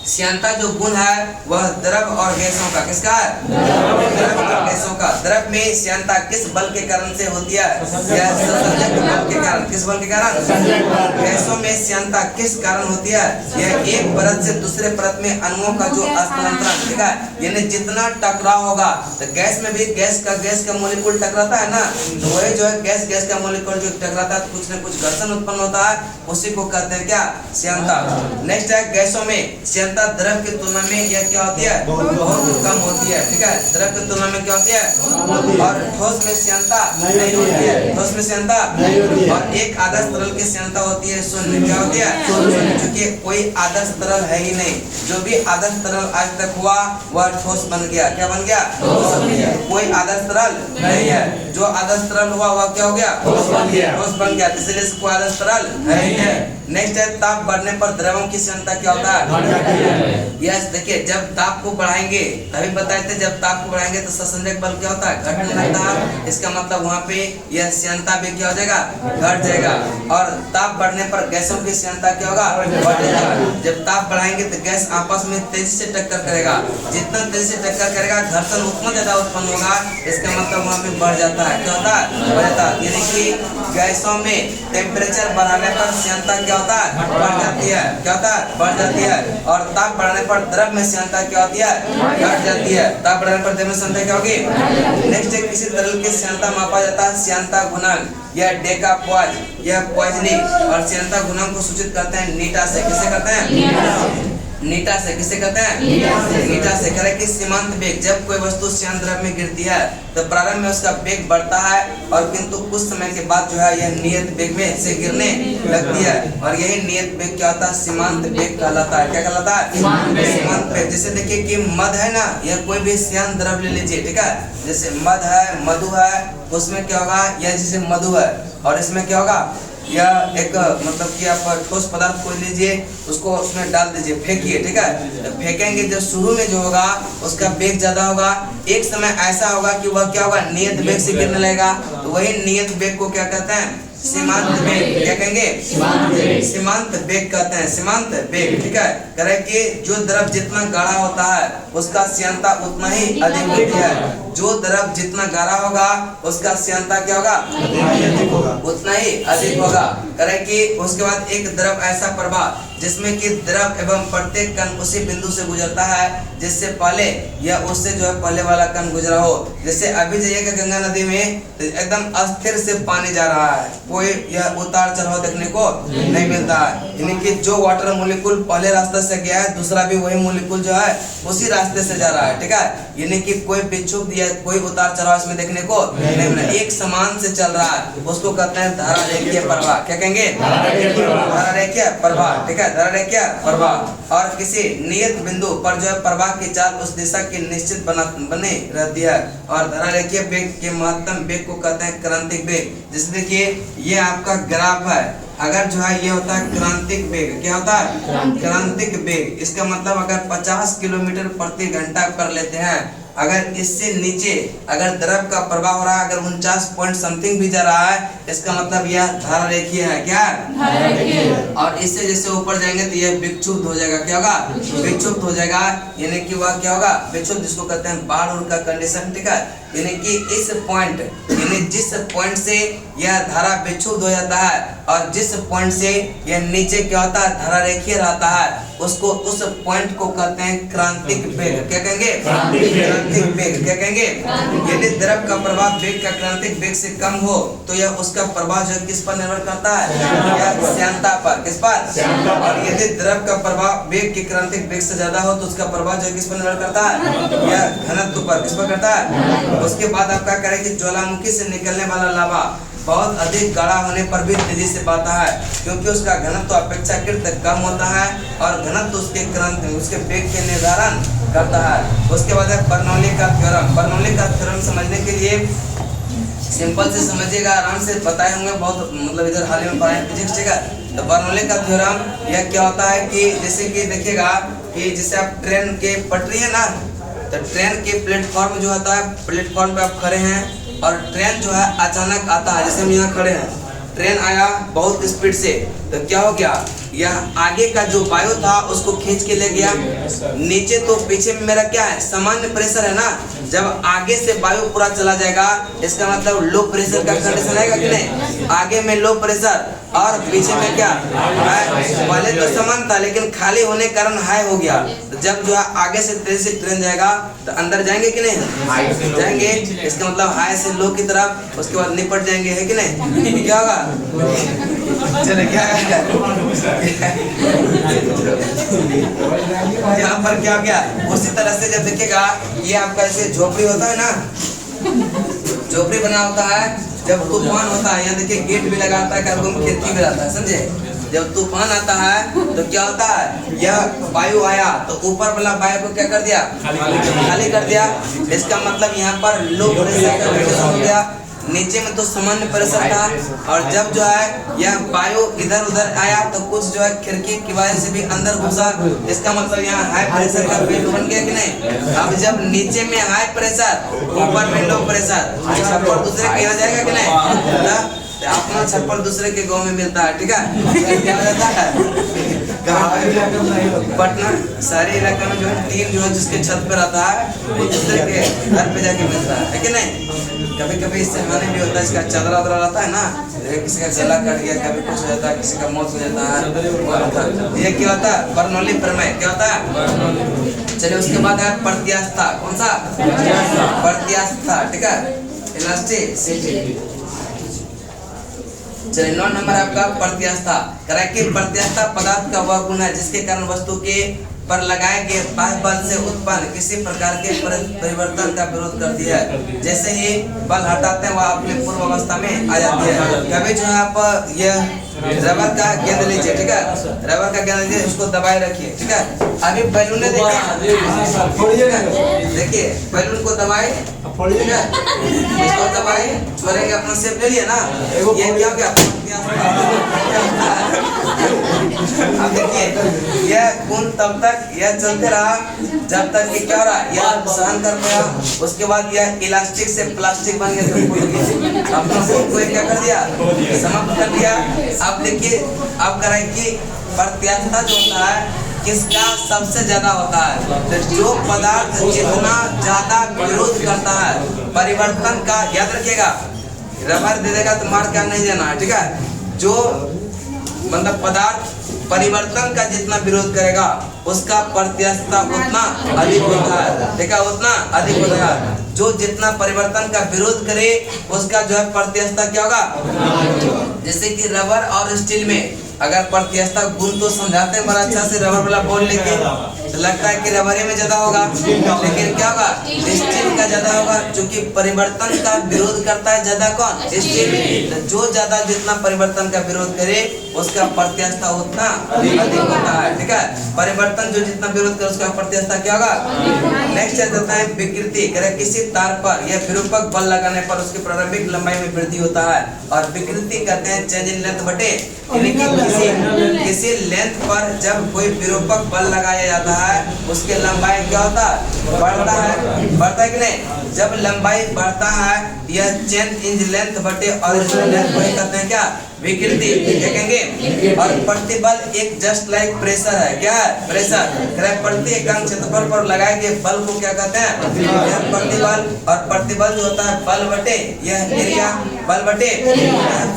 श्यानता जो गुण है वह द्रव और गैसों का, किसका है? द्रव और गैसों का। द्रव में श्यानता किस बल के कारण से होती है? यह संसर्जक बल के कारण। किस बल के कारण? गैसों में श्यानता किस कारण होती है? यह एक परत से दूसरे परत में अणुओं का जो स्थानांतरण, ठीक है, यानी जितना टकराव होगा तो गैस में भी गैस का मॉलिक्यूल टकराता है ना, तो वही जो है गैस का मॉलिक्यूल जो टकराता है तो कुछ न कुछ घर्षण उत्पन्न होता है, उसी को कहते हैं क्या? श्यानता। नेक्स्ट है गैसों में श्यानता द्रव की तुलना में यह क्या होती है? बहुत कम होती है। ठीक है, द्रव की तुलना में क्या होती है? और ठोस में श्यानता नहीं होती है। ठोस में श्यानता और एक आदर्श तरल की श्यानता होती है शून्य। क्या होती है? क्योंकि कोई आदर्श तरल है ही नहीं। जो भी आदर्श तरल आज तक हुआ वह ठोस बन गया। क्या बन गया? कोई आदर्श तरल नहीं है। जो आदर्श तरल हुआ वह क्या हो गया? ठोस बन गया। इसलिए कोई आदर्श तरल है ही है। नेक्स्ट है ताप बढ़ने पर द्रवों की श्यानता क्या होता है? यस, देखिए जब ताप को बढ़ाएंगे तभी बताए थे, जब ताप को बढ़ाएंगे तो संसर्जक बल क्या होता है? घटने लगता है। इसका मतलब वहाँ पे यह श्यानता भी क्या हो जाएगा? घट जाएगा। और ताप बढ़ने पर गैसों की श्यानता क्या होगा? बढ़ जाएगा। जब ताप बढ़ाएंगे तो गैस आपस में तेजी से टक्कर करेगा। जितना तेजी से टक्कर करेगा घर्षण उतना ज्यादा उत्पन्न होगा। इसका मतलब वहाँ पे बढ़ जाता है। क्या होता है? बढ़ जाता है। यानी कि गैसों में टेम्परेचर बढ़ाने पर श्यानता क्या होता है? बढ़ जाती है। क्या होता है? बढ़ जाती है। और ताप बढ़ाने पर द्रव में श्यानता क्या होती है? घट जाती है। ताप बढ़ाने पर द्रव में श्यानता क्या होगी? नेक्स्ट है किसी तरल की श्यानता मापा जाता है श्यानता गुणांक, यह डेका पॉइज, यह पॉइजनिंग। और श्यानता गुणांक को सूचित करते हैं नीटा से। किसे करते हैं? नीटा से। किसे कहते हैं? नीटा से। करे कि सीमांत वेग, जब कोई वस्तु श्यान द्रव में गिरती है तो प्रारंभ में उसका वेग बढ़ता है और किंतु कुछ समय के बाद जो है यह नियत वेग में से गिरने लगती है। और यही नियत वेग क्या होता है? सीमांत वेग कहलाता है। क्या कहलाता है? सीमांत वेग। जैसे देखिए कि मध है ना, यह कोई भी श्यान द्रव ले लीजिए। ठीक है, जैसे मध है, मधु है, उसमें क्या होगा? यह जैसे मधु है और इसमें क्या होगा? यह एक मतलब कि आप ठोस पदार्थ को लीजिए, उसको उसमें डाल दीजिए, फेंकिए। ठीक है, जब फेंकेंगे जो शुरू में जो होगा उसका वेग ज्यादा होगा। एक समय ऐसा होगा कि वह क्या होगा? नियत वेग से गिरने लगेगा। तो वही नियत वेग को क्या कहते हैं? सीमांत वेग। क्या कहेंगे? सीमांत वेग कहते हैं। सीमांत वेग। ठीक है, करें कि जो द्रव जितना गाढ़ा होता है उसका श्यानता उतना ही अधिक होती है। जो द्रव जितना गाढ़ा होगा उसका श्यानता क्या होगा? उतना ही अधिक होगा। करें कि उसके बाद एक द्रव ऐसा प्रवाह जिसमें कि द्रव एवं प्रत्येक कण उसी बिंदु से गुजरता है जिससे पहले या उससे जो है पहले वाला कण गुजरा हो। जैसे अभी जाइएगा गंगा नदी में तो एकदम अस्थिर से पानी जा रहा है, कोई यह उतार चढ़ाव देखने को नहीं मिलता है। यानी कि जो वाटर मॉलिक्यूल पहले रास्ते से गया है दूसरा भी वही मॉलिक्यूल जो है उसी रास्ते से जा रहा है। ठीक है, यानी कि कोई बिच्छुक या कोई उतार चढ़ाव इसमें देखने को नहीं मिला, एक समान से चल रहा है। उसको कहते हैं धारा रेखीय प्रवाह। क्या कहेंगे? धारा रेखीय प्रवाह। ठीक है, धारा रेखीय प्रवाह। और किसी नियत बिंदु पर जो है प्रवाह की चाल उस दिशा की निश्चित बनी रहती है। और धारा रेखीय वेग के महत्तम वेग को कहते हैं क्रांतिक वेग। जैसे देखिए ये आपका ग्राफ है, अगर जो है ये होता है क्रांतिक वेग। क्या होता है? क्रांतिक वेग। इसका मतलब अगर 50 किलोमीटर प्रति घंटा कर लेते हैं, अगर इससे नीचे अगर द्रव का प्रवाह हो रहा है, अगर 49 पॉइंट समथिंग भी जा रहा है, इसका मतलब यह धारा रेखीय है। क्या? धारा रेखीय। और इससे जैसे ऊपर जाएंगे तो यह विक्षुब्ध हो जाएगा। क्या होगा? विक्षुब्ध हो जाएगा। यानी कि वह क्या होगा? विक्षुब्ध, जिसको कहते हैं बाढ़ का कंडीशन। ठीक है, यानी कि इस पॉइंट यानी जिस पॉइंट से यह धारा विक्षुब्ध हो जाता है और जिस पॉइंट से यह नीचे क्या होता है धारा रेखीय रहता है उसको उस पॉइंट को कहते हैं क्रांतिक वेग। क्या कहेंगे? क्रांतिक वेग। क्या कहेंगे? यदि द्रव का प्रभाव वेग का क्रांतिक वेग से कम हो तो यह उसका प्रभाव जो किस पर निर्भर करता है? यह श्यानता पर। किस पर? और यदि द्रव का प्रभाव वेग के क्रांतिक वेग से ज्यादा हो तो उसका प्रभाव जो किस पर निर्भर करता है? यह घनत्व पर। किस पर करता है? उसके बाद आप क्या करें कि ज्वालामुखी से निकलने वाला लावा बहुत अधिक गाढ़ा होने पर भी तेजी से बहता है क्योंकि उसका घनत्व अपेक्षाकृत कम होता है और घनत्व उसके वेग के निर्धारण करता है। उसके बाद है बर्नौली का थ्योरम। बर्नौली का थ्योरम समझने के लिए सिंपल से समझिएगा, आराम से बताए होंगे, बहुत मतलब इधर हाल ही में पढ़ाए फिजिक्स। ठीक है, तो बर्नौली का थ्योरम यह क्या होता है कि जैसे कि देखिएगा कि जैसे आप ट्रेन के पटरी है ना, तो ट्रेन के प्लेटफॉर्म जो होता है, प्लेटफॉर्म पे आप खड़े हैं और ट्रेन जो है अचानक आता है। जैसे हम यहाँ खड़े हैं, ट्रेन आया बहुत स्पीड से, तो क्या हो गया, यह आगे का जो वायु था उसको खींच के ले गया नीचे। तो पीछे में मेरा क्या है, सामान्य प्रेशर है ना। जब आगे से वायु पूरा चला जाएगा इसका मतलब लो प्रेशर का कंडीशन आएगा कि नहीं? आगे में लो प्रेशर और पीछे में क्या हाई। पहले तो समान था लेकिन खाली होने के कारण हाई हो गया। तो जब जो है आगे से तेज से ट्रेन जाएगा तो अंदर जाएंगे कि नहीं? जाएंगे। इसका मतलब हाई से लो की तरफ, उसके बाद निपट जाएंगे, है कि नहीं? क्या होगा? चले क्या यहाँ पर क्या गया? उसी तरह से जब देखिएगा ये आपका ऐसे झोपड़ी होता है ना, झोपड़ी बना होता है, जब तूफान होता है, यहाँ देखिए गेट भी लगाता है, खिड़की भी रहता है, समझे? जब तूफान आता है तो क्या होता है, यह वायु आया तो ऊपर वाला वायु को क्या कर दिया? खाली कर दिया। इसका मतलब यहाँ पर लो प्रेशर का कंडीशन हो गया। नीचे में तो सामान्य प्रेशर था और जब जो है यह वायु इधर उधर आया तो कुछ जो है खिड़की की वजह से भी अंदर घुसा। इसका मतलब यहाँ हाई प्रेशर का फील्ड बन गया कि नहीं? अब जब नीचे में हाई प्रेशर, ऊपर में लो प्रेशर, छप्पर दूसरे के यहाँ जाएगा कि नहीं? अपना छप्पर दूसरे के गांव में मिलता है। ठीक है, क्या हो जाता है? पटना शहरी इलाका में जो है टीन जो है जिसके छत पे रहता है वो दूसरे के घर पे जाके मिलता है कि नहीं? कभी कभी इससे हानि भी होता है, इसका चदरा उदरा रहता है ना, किसी का गला कट गया, कभी कुछ हो जाता है, किसी का मौत हो जाता है। ये क्या होता है? बर्नौली प्रमेय। क्या होता है? चलिए उसके बाद है प्रत्यास्थता। कौन सा? प्रत्यास्थता। ठीक है, इलास्टिसिटी। चलिए 9 नंबर आपका प्रत्यास्थता। कि प्रत्यास्थता पदार्थ का वह गुण है जिसके कारण वस्तु के पर लगाए गए बाह्य बल से उत्पन्न किसी प्रकार के परिवर्तन का विरोध करती है। जैसे ही बल हटाते हैं वह अपने पूर्व अवस्था में आ जाती है। कभी जो है आप यह रबर का गेंद लीजिए, ठीक है, रबर का गेंद लीजिए, उसको दबाए रखिए। ठीक है, अभी बैलून ने देखिए बैलून को दबाए, ठीक है, इसको दबाए, छोड़ेंगे, अपना शेप ले लिया ना, ये क्या हो गया? अब देखिए यह गुण तब तक यह चलते रहा जब तक कि क्या हो रहा, यह सहन कर पाया। उसके बाद यह इलास्टिक से प्लास्टिक बन गया, तो अपना को क्या कर दिया? समाप्त कर दिया। अब देखिए अब कराए कि प्रत्यास्थता जो होता है किसका सबसे ज्यादा होता है? तो जो पदार्थ जितना ज्यादा विरोध करता है परिवर्तन का, याद रखिएगा, रबर दे देगा तो मार क्या नहीं देना, ठीक है। जो मतलब पदार्थ परिवर्तन का जितना विरोध करेगा उसका प्रत्यास्थता उतना अधिक होता है, देखा, उतना अधिक होता है। जो जितना परिवर्तन का विरोध करे उसका जो है प्रत्यास्थता क्या होगा? जैसे कि रबर और स्टील में अगर प्रत्यास्थता गुण तो समझाते हैं बड़ा अच्छा से, रबर वाला बॉल लेके तो लगता है कि रबरे में ज्यादा होगा, लेकिन क्या होगा? स्टील का ज्यादा होगा, क्योंकि परिवर्तन का विरोध करता है ज्यादा कौन? स्टील। तो जो ज्यादा जितना परिवर्तन का विरोध करे उसका प्रत्यास्थता उतना अधिक होता है, ठीक है। परिवर्तन जो जितना विरोध करे उसका प्रत्यास्थता क्या होगा? नेक्स्ट आता है विकृति। किसी तार पर या विरूपक बल लगाने पर उसकी प्रारंभिक लंबाई में वृद्धि होता है, और विकृति कहते हैं चेंज इन लेंथ बटे, यानी कि किसी लेंथ पर जब कोई विरूपक बल लगाया जाता है उसके लंबाई क्या होता है? बढ़ता है, बढ़ता है कि नहीं? जब लंबाई बढ़ता है यह चेंज इन लेंथ बटे ओरिजिनल लेंथ को कहते हैं क्या? विकृति। क्या कहेंगे? और प्रतिबल एक जस्ट लाइक प्रेशर है। क्या है? प्रेशर। प्रति एकांक क्षेत्रफल पर लगाए गए बल को क्या कहते हैं? यह प्रतिबल। और प्रतिबल जो होता है बल बटे यह एरिया, बल बटे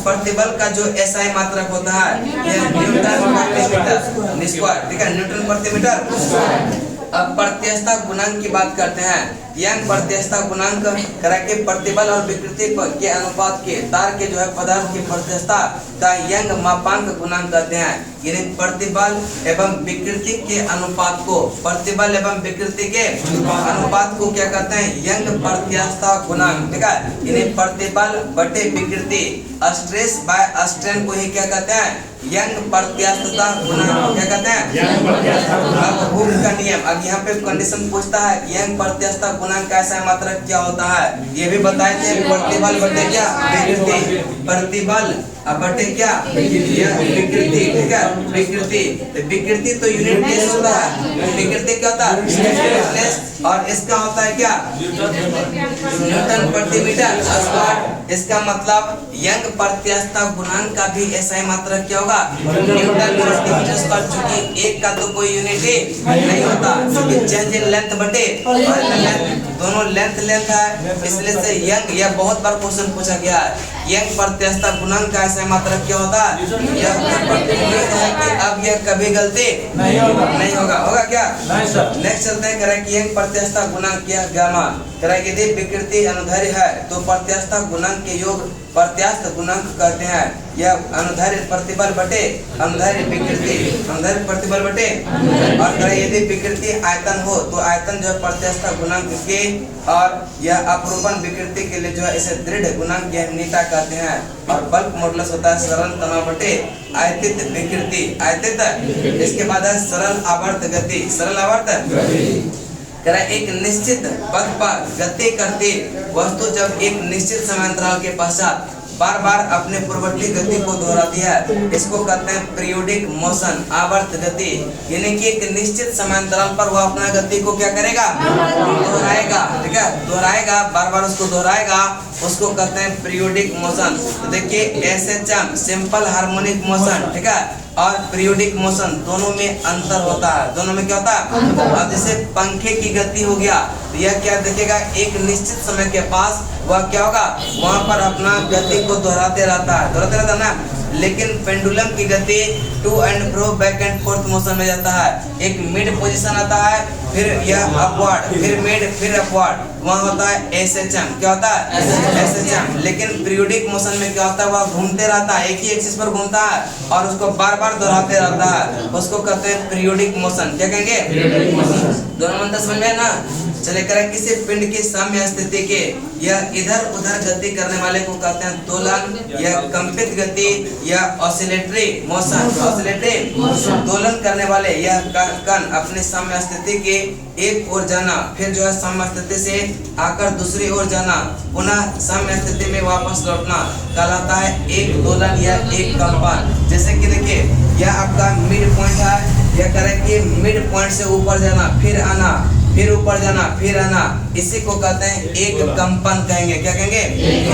प्रतिबल का जो एसआई मात्रक होता है यह न्यूटन प्रति मीटर स्क्वायर। ठीक है, न्यूटन प्रति मीटर। अब प्रत्यक्षता गुणांक की बात करते हैं। यंग प्रत्यक्षता गुणांक के प्रतिबल और विकृति के अनुपात के तार के जो है पदार्थ की प्रत्यक्षता का यंग मापांक गुणांक कहते हैं। यानी प्रतिबल एवं विकृति के अनुपात को, प्रतिबल एवं विकृति के अनुपात को क्या कहते हैं? यंग प्रत्यक्षता गुणांक। ठीक है, यानी प्रतिबल बटे विकृति, स्ट्रेस बाय स्ट्रेन को ही क्या कहते हैं? यंग प्रत्यक्षता गुणांक। क्या कहते हैं? अब हुक का नियम। अब यहाँ पे कंडीशन पूछता है यंग प्रत्यक्षता गुणांक का ऐसा मात्रक क्या होता है? ये भी बताए थे, प्रतिबल बटे क्या? विकृति। प्रतिबल बटे क्या? विकृति। ठीक है, विकृति। विकृति तो यूनिट प्लेस होता है, विकृति क्या होता है? प्लेस। और इसका होता है क्या? न्यूटन प्रति मीटर स्क्वायर। इसका मतलब यंग प्रत्यक्षता गुणांक का भी ऐसा मात्रक क्या होगा? न्यूटन प्रति मीटर स्क्वायर। चूंकि एक का तो कोई यूनिट ही नहीं होता, क्योंकि चेंज इन लेंथ बटे दोनों लेंथ है, इसलिए से यंग, यह बहुत बार क्वेश्चन पूछा गया है। यंग प्रत्यक्षता गुणांक का ऐसा मात्रक क्या होता है? अब यह कभी गलती नहीं होगा। होगा क्या? नेक्स्ट चलते हैं। करें कि यंग प्रत्यक्षता गुणांक क्या? गामा। करें यदि विकृति अनुदैर्ध्य है तो प्रत्यक्षता गुणांक के योग प्रत्यास्थ गुणांक कहते हैं। यह अनुदैर्ध्य प्रतिबल बटे अनुदैर्ध्य विकृति, अनुदैर्ध्य प्रतिबल बटे। और करें यदि विकृति आयतन हो तो आयतन जो है प्रत्यास्थ गुणांक के, और यह अपरूपण विकृति के लिए जो है इसे दृढ़ गुणांक या नीटा कहते हैं। और बल्क मॉडुलस होता है सरल तनाव बटे आयतित विकृति, आयतित। इसके बाद है सरल आवर्त गति, सरल आवर्त। एक निश्चित पथ पर गति करती वस्तु जब एक निश्चित समांतराल के पश्चात बार बार अपने पूर्ववर्ती गति को दोहराती है, इसको कहते हैं पीरियोडिक मोशन, आवर्त गति। यानी कि एक निश्चित समांतराल पर वह अपना गति को क्या करेगा? दोहराएगा। ठीक है, दोहराएगा, बार बार उसको दोहराएगा, उसको कहते हैं पीरियोडिक मोशन। तो देखिए एसएचएम सिंपल हार्मोनिक मोशन, ठीक है, और पीरियोडिक मोशन दोनों में अंतर होता है। दोनों में क्या होता है? अब जैसे पंखे की गति हो गया तो यह क्या देखेगा? एक निश्चित समय के पास वह क्या होगा? वहां पर अपना गति को दोहराते रहता है ना। लेकिन पेंडुलम की गति to and fro, back and forth motion में जाता है। एक मिड पोजीशन आता है, फिर यह अपवर्ड, फिर मिड, फिर अपवर्ड, वहाँ होता है एसएचएम। क्या होता है? एसएचएम। लेकिन पीरियोडिक मोशन में क्या होता है? वह घूमते रहता है, एक ही एक्सिस पर घूमता है और उसको बार बार दोहराते रहता है, उसको कहते हैं पीरियोडिक मोशन। क्या कहेंगे? दोनों मंत्र समझ में है ना। चले करें किसी पिंड की साम्य स्थिति के यह इधर उधर गति करने वाले को कहते हैं दोलन, यह कंपित गति या ऑसिलेटरी मोशन। ऑसिलेटरी दोलन करने वाले यह कण अपनी साम्य स्थिति के एक ओर जाना, फिर जो है साम्य स्थिति से आकर दूसरी ओर जाना, पुनः साम्य स्थिति में वापस लौटना कहलाता है एक दोलन या एक कंपन। जैसे कि देखिए यह आपका मिड पॉइंट है, यह करें कि मिड पॉइंट से ऊपर जाना, फिर आना, फिर ऊपर जाना, फिर आना, इसी को कहते हैं एक कंपन कहेंगे। क्या कहेंगे?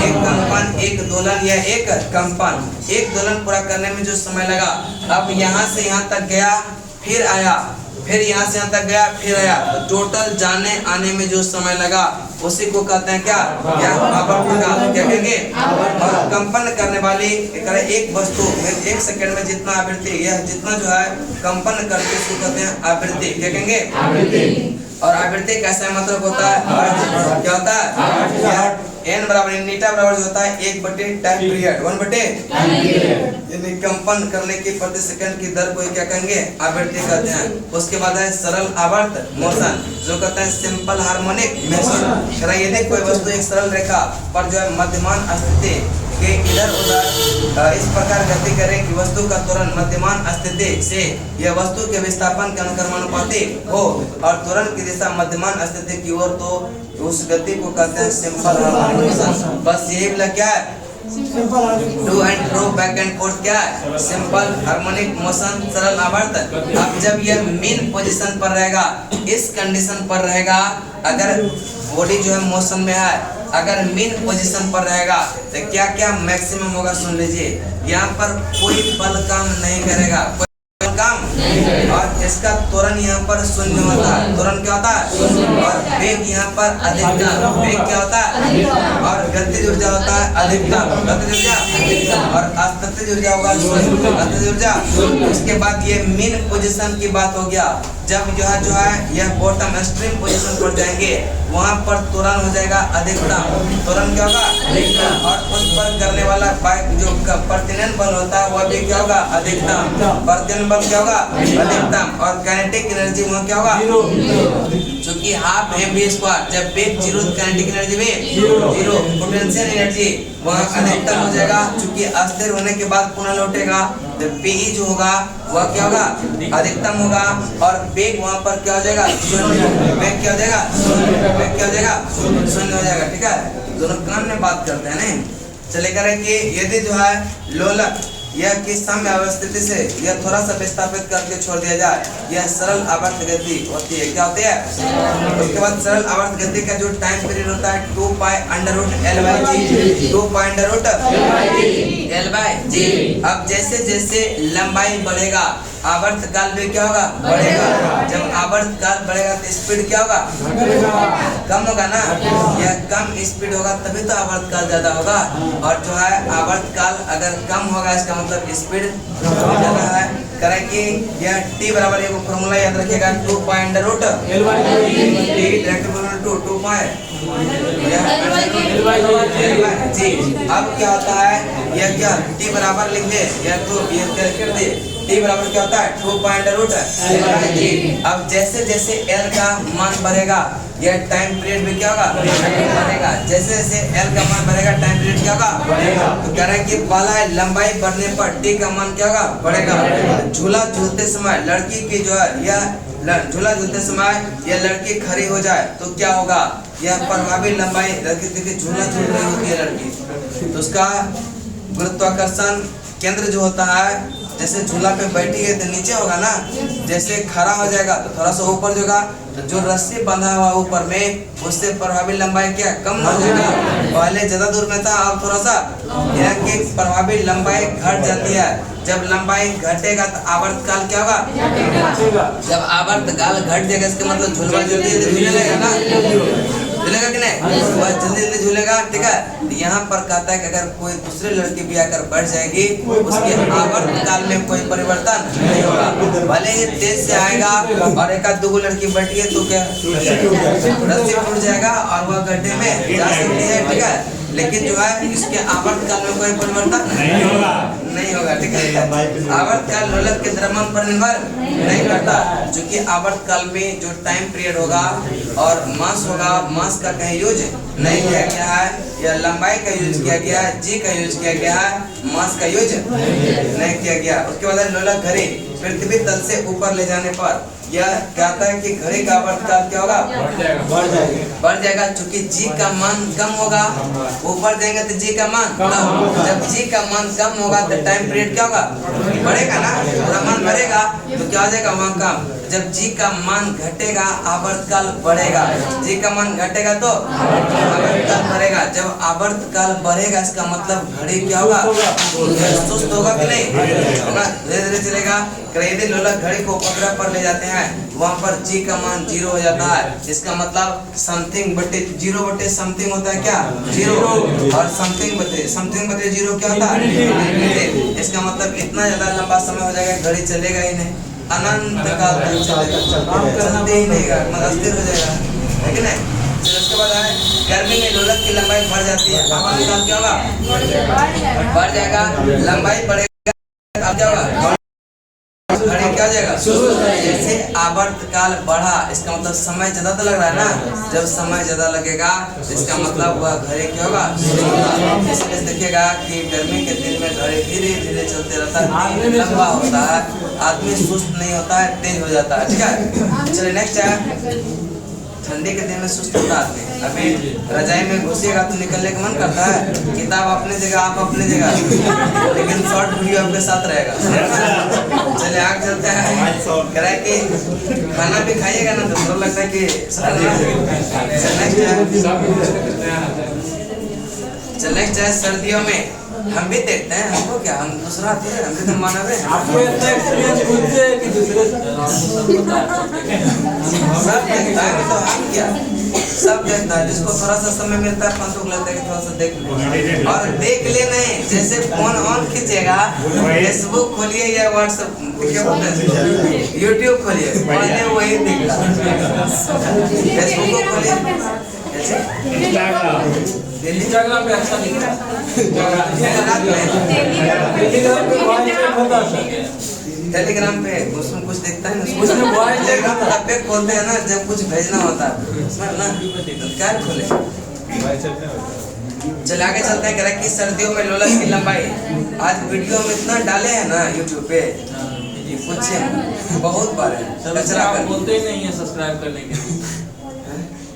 एक कंपन, एक दोलन या एक कंपन। एक दोलन पूरा करने में जो समय लगा, अब यहाँ से यहाँ तक गया, फिर आया, फिर यहाँ से यहाँ तक गया, फिर आया, तो टोटल जाने आने में जो समय लगा उसी को कहते हैं क्या? आवर्त काल। क्या कहेंगे? और कंपन करने वाली एक वस्तु एक सेकंड में जितना आवृत्ति, यह जितना जो है कंपन करके उसको कहते हैं आवृत्ति। क्या कहेंगे? आवृत्ति। और आवृत्ति कैसा मतलब होता है? क्या होता है? n बराबर नीटा बराबर जो होता है 1/टाइम पीरियड, 1/टाइम। यानी कंपन करने की प्रति सेकंड की दर को क्या कहेंगे? आवृत्ति कहते हैं। उसके बाद है सरल आवर्त मोशन, जो कहते हैं सिंपल हार्मोनिक मोशन। यदि कोई वस्तु एक सरल रेखा पर जो है मध्यमान स्थिति के इधर उधर इस प्रकार गति करे कि वस्तु का त्वरण मध्यमान स्थिति से यह वस्तु के विस्थापन के अनुक्रमानुपाती हो और त्वरण की दिशा मध्यमान स्थिति की ओर, तो उस गति को कहते हैं सिंपल हार्मोनिक मोशन। बस यही बोला क्या है? To and fro, back and forth क्या है? सिंपल हार्मोनिक मोशन, सरल आवर्त। अब जब यह मेन पोजीशन पर रहेगा, इस कंडीशन पर रहेगा, अगर बॉडी जो है मोशन में है, अगर मीन पोजीशन पर रहेगा तो क्या क्या मैक्सिमम होगा सुन लीजिए। यहाँ पर कोई बल काम नहीं करेगा, कोई काम, और इसका त्वरण यहाँ पर शून्य होता है। त्वरण क्या होता है? और वेग यहाँ पर अधिकतम, वेग क्या होता है? और गतिज ऊर्जा होता है अधिकतम, गतिज ऊर्जा, और अस्थितिज ऊर्जा होगा शून्य, अस्थितिज ऊर्जा। उसके बाद ये मीन पोजीशन की बात हो गया। जब जो है यह बॉटम स्ट्रीम पोजीशन पर जाएंगे, वहाँ पर त्वरण हो जाएगा अधिकतम। त्वरण क्या होगा? अधिकतम। और उस पर करने वाला जो प्रतिनयन बल होता है वह भी क्या होगा? अधिकतम। प्रतिनयन बल क्या होगा? अधिकतम। और काइनेटिक एनर्जी वहाँ क्या होगा? क्योंकि हाफ mv स्क्वायर, जब वेग जीरो काइनेटिक एनर्जी भी जीरो, पोटेंशियल एनर्जी वहाँ अधिकतम हो जाएगा। चूंकि अस्थिर होने के बाद पुनः लौटेगा तो Pe जो होगा वह क्या होगा? अधिकतम होगा। और वेग वहाँ पर क्या हो जाएगा? शून्य। वेग क्या हो जाएगा? वेग क्या हो जाएगा? शून्य हो जाएगा। ठीक है, दोनों क्रम में बात करते हैं नहीं। चले करें कि यदि जो है लोलक यह किस समय अवस्थिति से यह थोड़ा सा विस्थापित करके छोड़ दिया जाए, यह सरल आवर्त गति होती है। क्या होती है? उसके बाद सरल आवर्त गति का जो टाइम पीरियड होता है 2 pi under root L by g, 2 pi under root L by g. अब जैसे जैसे लंबाई बढ़ेगा आवर्त काल भी क्या होगा? बढ़ेगा। जब आवर्त काल बढ़ेगा तो स्पीड क्या होगा? कम होगा ना। यह कम स्पीड होगा तभी तो आवर्त काल ज्यादा होगा। और जो है आवर्त काल अगर कम होगा इसका मतलब स्पीड ज्यादा है। करें कि यह t बराबर एक फॉर्मूला याद रखिएगा, 2 pi under root L by g, direct बोलना 2 पाई जी। अब क्या होता है, यह क्या t बराबर लिख दे, यह तो यह कर दे, t बराबर क्या होता है? 2 पाई अंडर रूट जी। अब जैसे जैसे l का मान बढ़ेगा यह टाइम पीरियड भी क्या होगा? बढ़ेगा। जैसे जैसे l का मान बढ़ेगा टाइम पीरियड क्या होगा? बढ़ेगा। तो कह रहे हैं कि पहला है लंबाई बढ़ने पर t का मान क्या होगा? बढ़ेगा। झूला झूलते समय लड़की की जो है यह झूला झूलते समय यह लड़की खड़ी हो जाए तो क्या होगा? यह प्रभावी लंबाई, लड़की झूला झूल रही होती है लड़की, तो उसका गुरुत्वाकर्षण केंद्र जो होता है, जैसे झूला पे बैठी है तो नीचे होगा ना, जैसे खड़ा हो जाएगा तो थोड़ा सा ऊपर होगा, तो जो रस्सी बंधा हुआ ऊपर में उससे प्रभावी लंबाई क्या कम हो जाएगा। पहले ज्यादा दूर में था, अब थोड़ा सा यहाँ की प्रभावी लंबाई घट जाती है। जब लंबाई घटेगा तो आवर्त काल क्या होगा? जब आवर्त काल घट जाएगा इसका मतलब झूलवा जल्दी जल्दी झूलने लगेगा ना, झूलेगा कि नहीं? वह जल्दी जल्दी झूलेगा। ठीक है, यहाँ पर कहता है कि अगर कोई दूसरे लड़की भी आकर बढ़ जाएगी उसके आवर्त काल में कोई परिवर्तन नहीं होगा। भले ही तेज से आएगा और एक आध दो लड़की बैठी है तो क्या रस्सी टूट जाएगा और वह गड्ढे में जा सकती है। ठीक है, लेकिन जो है इसके आवर्त काल में कोई परिवर्तन नहीं होगा। ठीक है, आवर्त काल लोलक के द्रव्यमान पर निर्भर नहीं करता, क्योंकि आवर्त काल में जो टाइम पीरियड होगा और मास होगा, मास का कहीं यूज नहीं किया गया है, या लंबाई का यूज किया गया है, जी का यूज किया गया है, मास का यूज नहीं किया गया। उसके बाद लोलक घड़ी पृथ्वी तल से ऊपर ले जाने पर यह कहता है कि घड़ी का आवर्त काल क्या होगा? बढ़ जाएगा, क्योंकि जी का मान कम होगा। ऊपर जाएंगे तो जी का मान कम, जब जी का मान कम होगा तो टाइम पीरियड क्या होगा? बढ़ेगा ना, थोड़ा मान बढ़ेगा तो क्या हो जाएगा? वहाँ कम। जब जी का मान घटेगा आवर्त काल बढ़ेगा, जी का मान घटेगा तो आवर्त काल बढ़ेगा। जब आवर्त काल बढ़ेगा इसका मतलब घड़ी क्या होगा? सुस्त होगा कि नहीं होगा, धीरे धीरे चलेगा। यदि लोलक घड़ी को उपग्रह पर ले जाते हैं वहाँ पर जी का मान 0 हो जाता है, इसका मतलब समथिंग बटे 0 बटे समथिंग होता है क्या? 0, और समथिंग बटे 0 क्या होता है? इसका मतलब इतना ज्यादा लंबा समय हो जाएगा घड़ी चलेगा ही नहीं, अनंत काल तक चलते ही नहीं, मतलब अस्थिर हो जाएगा, है कि नहीं? उसके बाद है गर्मी में लोलक की लंबाई बढ़ जाती है, आवर्त काल क्या होगा? बढ़ जाएगा, लंबाई बढ़ेगा, अब क्या होगा? घड़ी क्या हो जाएगा? जैसे आवर्त काल बढ़ा इसका मतलब समय ज्यादा तो लग रहा है ना, जब समय ज्यादा लगेगा इसका मतलब वह घड़ी क्या होगा? इसलिए देखिएगा कि गर्मी के दिन में घड़ी धीरे धीरे चलते रहता है, लंबा होता है, आदमी सुस्त नहीं होता है, तेज हो जाता है। ठीक है, चलिए नेक्स्ट है ठंडी के दिन में सुस्त होता आदमी, अभी रजाई में घुसेगा तो निकलने का मन करता है, किताब अपने जगह आप अपने जगह, लेकिन शॉर्ट वीडियो आपके साथ रहेगा। चले आग चलता है कह रहा है कि खाना भी खाइएगा ना तो थोड़ा लगता है कि नेक्स्ट है सर्दियों में हम भी देखते हैं। हमको क्या, हम दूसरा आते हैं, हम भी तो मानव है। आपको इतना एक्सपीरियंस खुद से है कि दूसरे सब देखता है तो हम क्या, सब देखता है। जिसको थोड़ा सा समय मिलता है अपन को लगता है कि थोड़ा सा देख ले, और देख ले नहीं, जैसे फोन ऑन कीजिएगा, फेसबुक खोलिए या व्हाट्सएप क्या बोलते हैं, यूट्यूब खोलिए, पहले वही दिख रहा है। फेसबुक को खोलिए, इंस्टाग्राम पे अच्छा दिख रहा है। टेलीग्राम पे उसमें कुछ दिखता है ना, उसमें वॉइस चेक होता है। तब पे खोलते हैं ना जब कुछ भेजना होता है, समझ ना, तो क्या खोले। चल आगे चलते हैं। कह रहा है कि सर्दियों में लोलक की लंबाई, आज वीडियो में इतना डाले हैं ना यूट्यूब पे, पूछिए बहुत बार है, कचरा कर बोलते ही नहीं है सब्सक्राइब करने के लिए।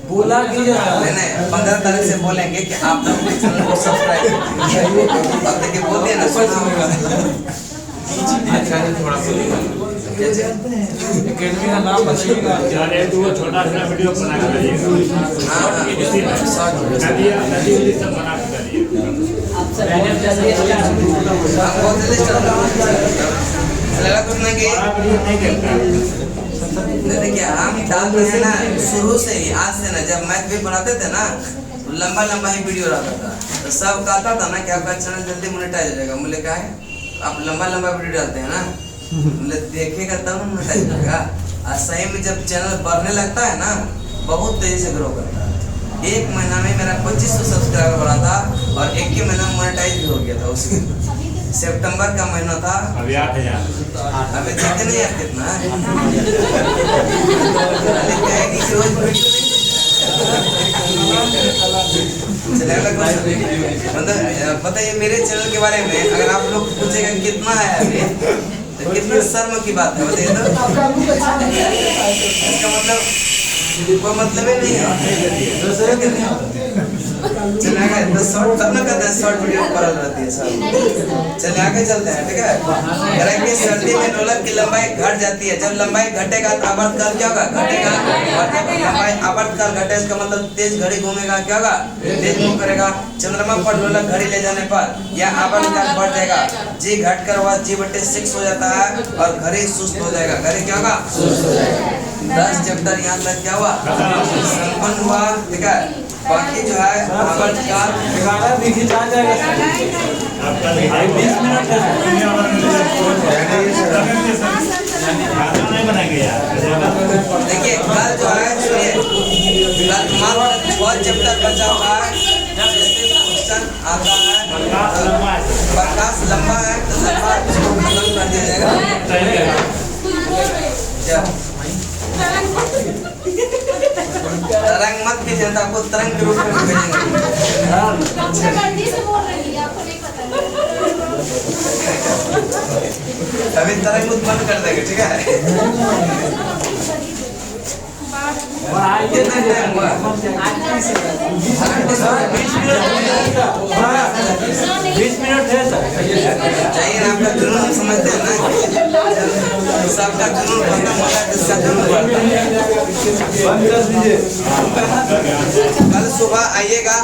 बोला कि मैंने 15 तारीख से बोलेंगे कि आप लोग चैनल को सब्सक्राइब कीजिए। अब देखिए बोलते हैं ना, सुना होगा एकेडमी का नाम बताइएगा। तो वो छोटा सा वीडियो बना के डालिएगा। उसी में नदी उदी सब बना के डालिएगा। हम बहुत जल्दी चल रहा हूँ लगा कुछ ना कि नहीं देखता। देखिए हम डालते हैं ना शुरू से ही, आज से ना, जब मैथ भी बनाते थे ना तो लंबा लंबा ही वीडियो रहता था, तो सब कहता था ना कि आपका चैनल जल्दी मोनेटाइज हो जाएगा। मुझे क्या है, आप लंबा लंबा वीडियो डालते हैं ना, मुझे देखेगा तब मोनेटाइज होगा। और सही में जब चैनल बढ़ने लगता है ना, बहुत तेजी से ग्रो करता है। एक महीना में मेरा 2500 सब्सक्राइबर बढ़ा था और एक ही महीना मोनेटाइज भी हो गया था। उसी सितंबर का महीना था, अभी 8000। अभी देखते नहीं यार कितना है। कहेगी कि रोज वीडियो नहीं चलेगा कुछ, मतलब पता है मेरे चैनल के बारे में अगर आप लोग पूछेगा कितना है अभी, तो कितना शर्म की बात है बताइए तो। इसका मतलब कोई मतलब ही नहीं है। चले आगे, तो शॉर्ट तब ना कहते हैं शॉर्ट वीडियो पर रहती है सब। चले आगे चलते हैं, ठीक है। कह रहे कि सर्दी में लोलक की लंबाई घट जाती है। जब लंबाई घटेगा तो आवर्तकाल क्या होगा, घटेगा। और जब लंबाई आवर्तकाल घटे इसका मतलब तेज घड़ी घूमेगा, क्या होगा, तेज मूव करेगा। चंद्रमा पर लोलक घड़ी ले जाने पर यह आवर्तकाल बढ़ जाएगा। जी घट कर वह G/6 हो जाता है और घड़ी सुस्त हो जाएगा। घड़ी क्या होगा, सुस्त हो जाएगा। 10 चैप्टर यहाँ तक क्या हुआ, संपन्न हुआ, ठीक है। बाकी जो है आवर्तकाल 11 भी खिंचा जाएगा। 20 मिनट नहीं बनाएंगे यार। देखिए कल जो है, सुनिए, कल मात्र 6 चैप्टर बचा हुआ है। जैसे क्वेश्चन आता है, प्रकाश लंबा है तो लंबा इसको खत्म कर दिया जाएगा। क्या तरंग मत कीजिए, आपको तरंग के रूप में भेजेंगे। अभी तरंग उत्पन्न कर देंगे, ठीक है। कितना टाइम हुआ, 20 मिनट है सर। चाहिए ना, आपका जुनून हम समझते हैं ना, सबका जुनून खत्म होता है, किसका जुनून बढ़ता है। कल सुबह आइएगा।